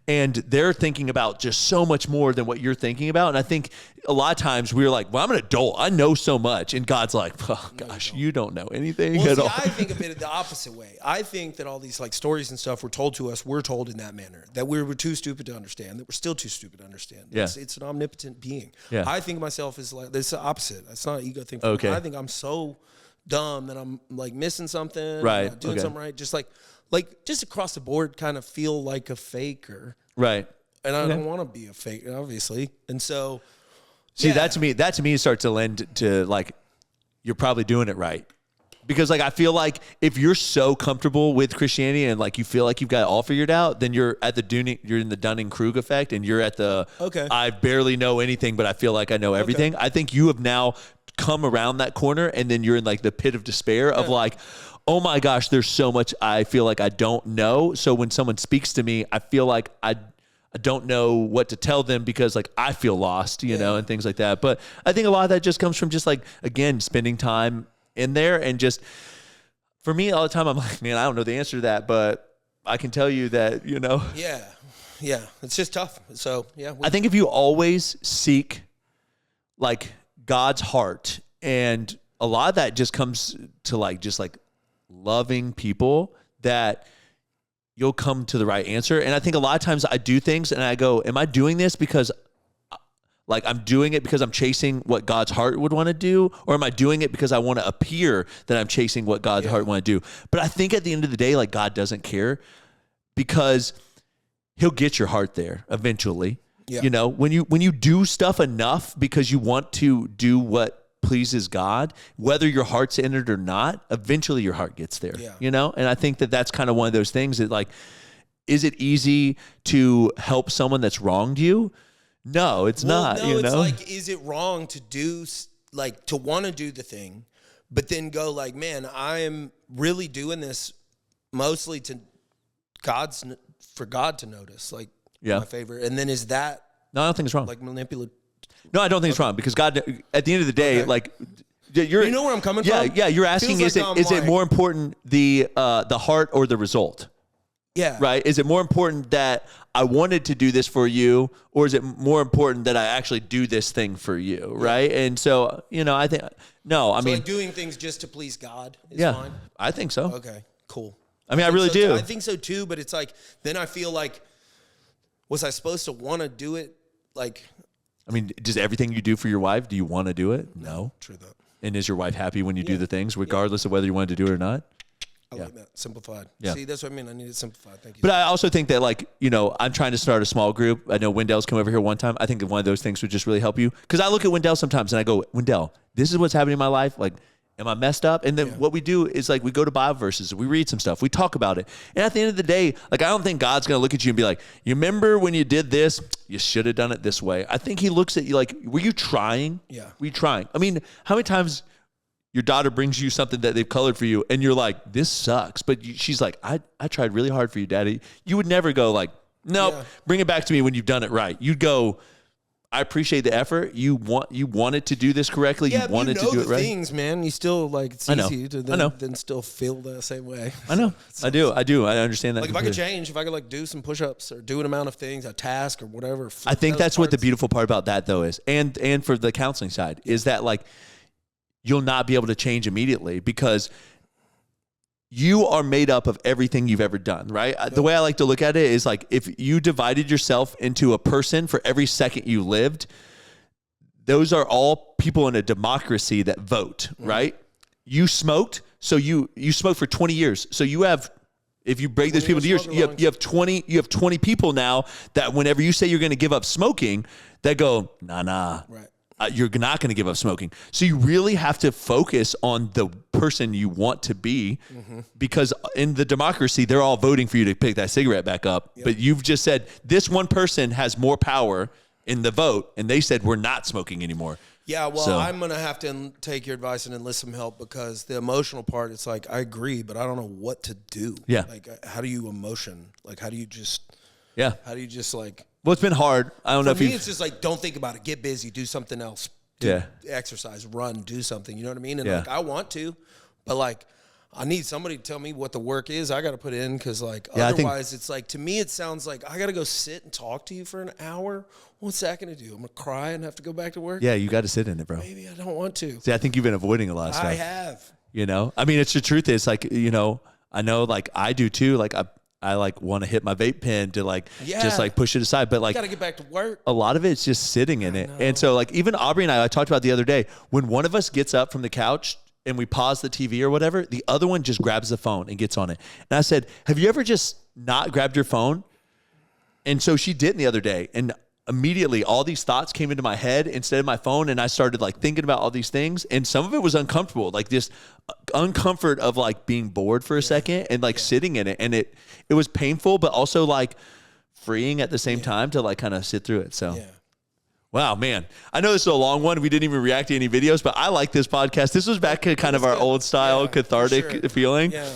Speaker 1: And they're thinking about just so much more than what you're thinking about. And I think a lot of times we're like, well, I'm an adult. I know so much. And God's like, oh, gosh, you don't know anything at all.
Speaker 2: I think of it the opposite way. I think that all these stories and stuff were told to us, we're told in that manner, that we were too stupid to understand, that we're still too stupid to understand.
Speaker 1: Yeah.
Speaker 2: It's an omnipotent being.
Speaker 1: Yeah.
Speaker 2: I think of myself as it's the opposite. It's not an ego thing.
Speaker 1: Okay.
Speaker 2: I think I'm so dumb that I'm missing something.
Speaker 1: Right.
Speaker 2: I'm not doing something right. Just just across the board kind of feel like a faker.
Speaker 1: Right.
Speaker 2: And I don't want to be a fake, obviously. And so,
Speaker 1: see, that to me starts to lend to you're probably doing it right. Because I feel if you're so comfortable with Christianity and you feel like you've got it all figured out, then you're in the Dunning-Kruger effect, and you're at the I barely know anything, but I feel like I know everything. I think you have now come around that corner, and then you're in the pit of despair of oh my gosh, there's so much I feel like I don't know. So when someone speaks to me, I feel like I don't know what to tell them because I feel lost, you know, and things like that. But I think a lot of that just comes from just again, spending time in there. And just for me, all the time, I'm like, man, I don't know the answer to that, but I can tell you that,
Speaker 2: Yeah. Yeah. It's just tough. So, yeah.
Speaker 1: I think if you always seek God's heart, and a lot of that just comes to just loving people, that you'll come to the right answer. And I think a lot of times I do things and I go, am I doing this because I'm doing it because I'm chasing what God's heart would want to do? Or am I doing it because I want to appear that I'm chasing what God's heart want to do? But I think at the end of the day, God doesn't care, because he'll get your heart there eventually. Yeah. When you do stuff enough because you want to do what pleases God, whether your heart's in it or not, eventually your heart gets there. Yeah. And I think that that's kind of one of those things that is it easy to help someone that's wronged you? No, it's not.
Speaker 2: No, it's is it wrong to do to want to do the thing, but then go man, I am really doing this mostly for God to notice, my favor. And then is that
Speaker 1: no? I don't think it's wrong.
Speaker 2: Manipulative.
Speaker 1: No, I don't think it's wrong, because God, at the end of the day, you're,
Speaker 2: you know where I'm coming from?
Speaker 1: Yeah, you're asking, is it more important the heart or the result?
Speaker 2: Yeah.
Speaker 1: Right? Is it more important that I wanted to do this for you, or is it more important that I actually do this thing for you? Right? And so, I think, no, I mean,
Speaker 2: doing things just to please God is fine?
Speaker 1: I think so.
Speaker 2: Okay, cool.
Speaker 1: I mean, I really do.
Speaker 2: I think so too, but it's then I feel was I supposed to want to do it?
Speaker 1: I mean, does everything you do for your wife, do you want to do it? No.
Speaker 2: True that.
Speaker 1: And is your wife happy when you do the things, regardless of whether you wanted to do it or not?
Speaker 2: I like that. Simplified.
Speaker 1: Yeah.
Speaker 2: See, that's what I mean. I need it simplified. Thank you.
Speaker 1: But I also think that I'm trying to start a small group. I know Wendell's come over here one time. I think that one of those things would just really help you. Because I look at Wendell sometimes and I go, Wendell, this is what's happening in my life. Am I messed up? And then what we do is we go to Bible verses, we read some stuff, we talk about it. And at the end of the day, I don't think God's going to look at you and be like, you remember when you did this? You should have done it this way. I think he looks at you were you trying?
Speaker 2: Yeah.
Speaker 1: Were you trying? I mean, how many times your daughter brings you something that they've colored for you and you're like, this sucks. But she's like, I tried really hard for you, Daddy. You would never go nope, bring it back to me when you've done it right. You'd go, I appreciate the effort. You wanted to do this correctly.
Speaker 2: Yeah,
Speaker 1: you wanted to do it right.
Speaker 2: Things, man. You still like it's easy to then still feel the same way.
Speaker 1: I know. I do. I understand that.
Speaker 2: Like if I could like do some push-ups or do an amount of things, a task or whatever.
Speaker 1: I think that's what the beautiful part about that though is, and for the counseling side is that like you'll not be able to change immediately because you are made up of everything you've ever done, right? The way I like to look at it is like if you divided yourself into a person for every second you lived, those are all people in a democracy that vote, right? You smoked, so you smoked for 20 years. So you have, if you break those people into years, you have 20 people now that whenever you say you're going to give up smoking, that go, nah. Right. You're not going to give up smoking. So you really have to focus on the person you want to be because in the democracy, they're all voting for you to pick that cigarette back up. Yep. But you've just said this one person has more power in the vote and they said we're not smoking anymore.
Speaker 2: Yeah, well, I'm going to have to take your advice and enlist some help because the emotional part, it's like, I agree, but I don't know what to do. Yeah. Like, how do you emotion? Like, how do you just like...
Speaker 1: Well, it's been hard. I don't know if
Speaker 2: it's just like, don't think about it. Get busy. Do something else. Exercise, run, do something. You know what I mean? And like, I want to, but like, I need somebody to tell me what the work is I got to put in because like, otherwise it's like, to me, it sounds like I got to go sit and talk to you for an hour. What's that going to do? I'm going to cry and have to go back to work?
Speaker 1: Yeah, you got to sit in it, bro.
Speaker 2: Maybe I don't want to.
Speaker 1: See, I think you've been avoiding a lot of stuff.
Speaker 2: I have.
Speaker 1: You know? I mean, it's the truth is like, you know, I know like I do too. Like I like want to hit my vape pen to like just like push it aside, but like
Speaker 2: got to get back to work.
Speaker 1: A lot of it's just sitting in it. And so like even Aubrey and I talked about the other day, when one of us gets up from the couch and we pause the TV or whatever, the other one just grabs the phone and gets on it. And I said, have you ever just not grabbed your phone? And so she didn't the other day. And immediately all these thoughts came into my head instead of my phone. And I started like thinking about all these things. And some of it was uncomfortable, like this uncomfort of like being bored for a second and like sitting in it. And it was painful, but also like freeing at the same time to like kind of sit through it. So, wow, man, I know this is a long one. We didn't even react to any videos, but I like this podcast. This was back to kind of our old style cathartic feeling. Yeah.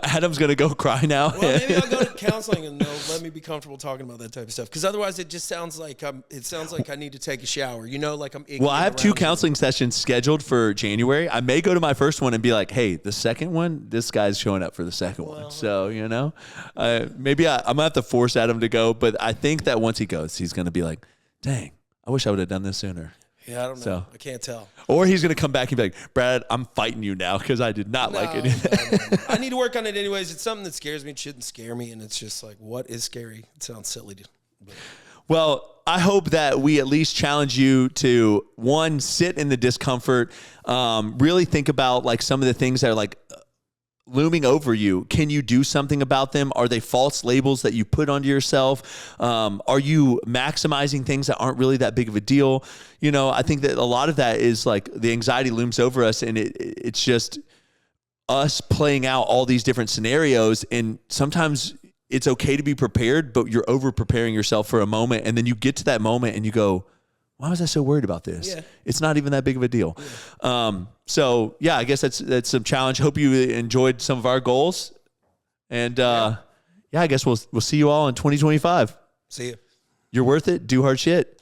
Speaker 1: Adam's going to go cry now.
Speaker 2: Well, maybe I'll go to counseling and they'll let me be comfortable talking about that type of stuff. Because otherwise it just sounds like I need to take a shower. You know, like I'm icky.
Speaker 1: Well, I have 2 counseling sessions scheduled for January. I may go to my first one and be like, hey, the second one, this guy's showing up for the second one. So, you know, maybe I'm going to have to force Adam to go. But I think that once he goes, he's going to be like, dang, I wish I would have done this sooner.
Speaker 2: Yeah, I don't know. So, I can't tell.
Speaker 1: Or he's going to come back and be like, Brad, I'm fighting you now because I did not like it.
Speaker 2: No. I need to work on it anyways. It's something that scares me. It shouldn't scare me. And it's just like, what is scary? It sounds silly.
Speaker 1: Well, I hope that we at least challenge you to, one, sit in the discomfort, really think about like some of the things that are like looming over you. Can you do something about them? Are they false labels that you put onto yourself? Are you maximizing things that aren't really that big of a deal? You know, I think that a lot of that is like the anxiety looms over us and it's just us playing out all these different scenarios. And sometimes it's okay to be prepared, but you're over preparing yourself for a moment. And then you get to that moment and you go, why was I so worried about this? Yeah. It's not even that big of a deal. Yeah. So yeah, I guess that's some challenge. Hope you enjoyed some of our goals. And I guess we'll see you all in 2025.
Speaker 2: See you.
Speaker 1: You're worth it. Do hard shit.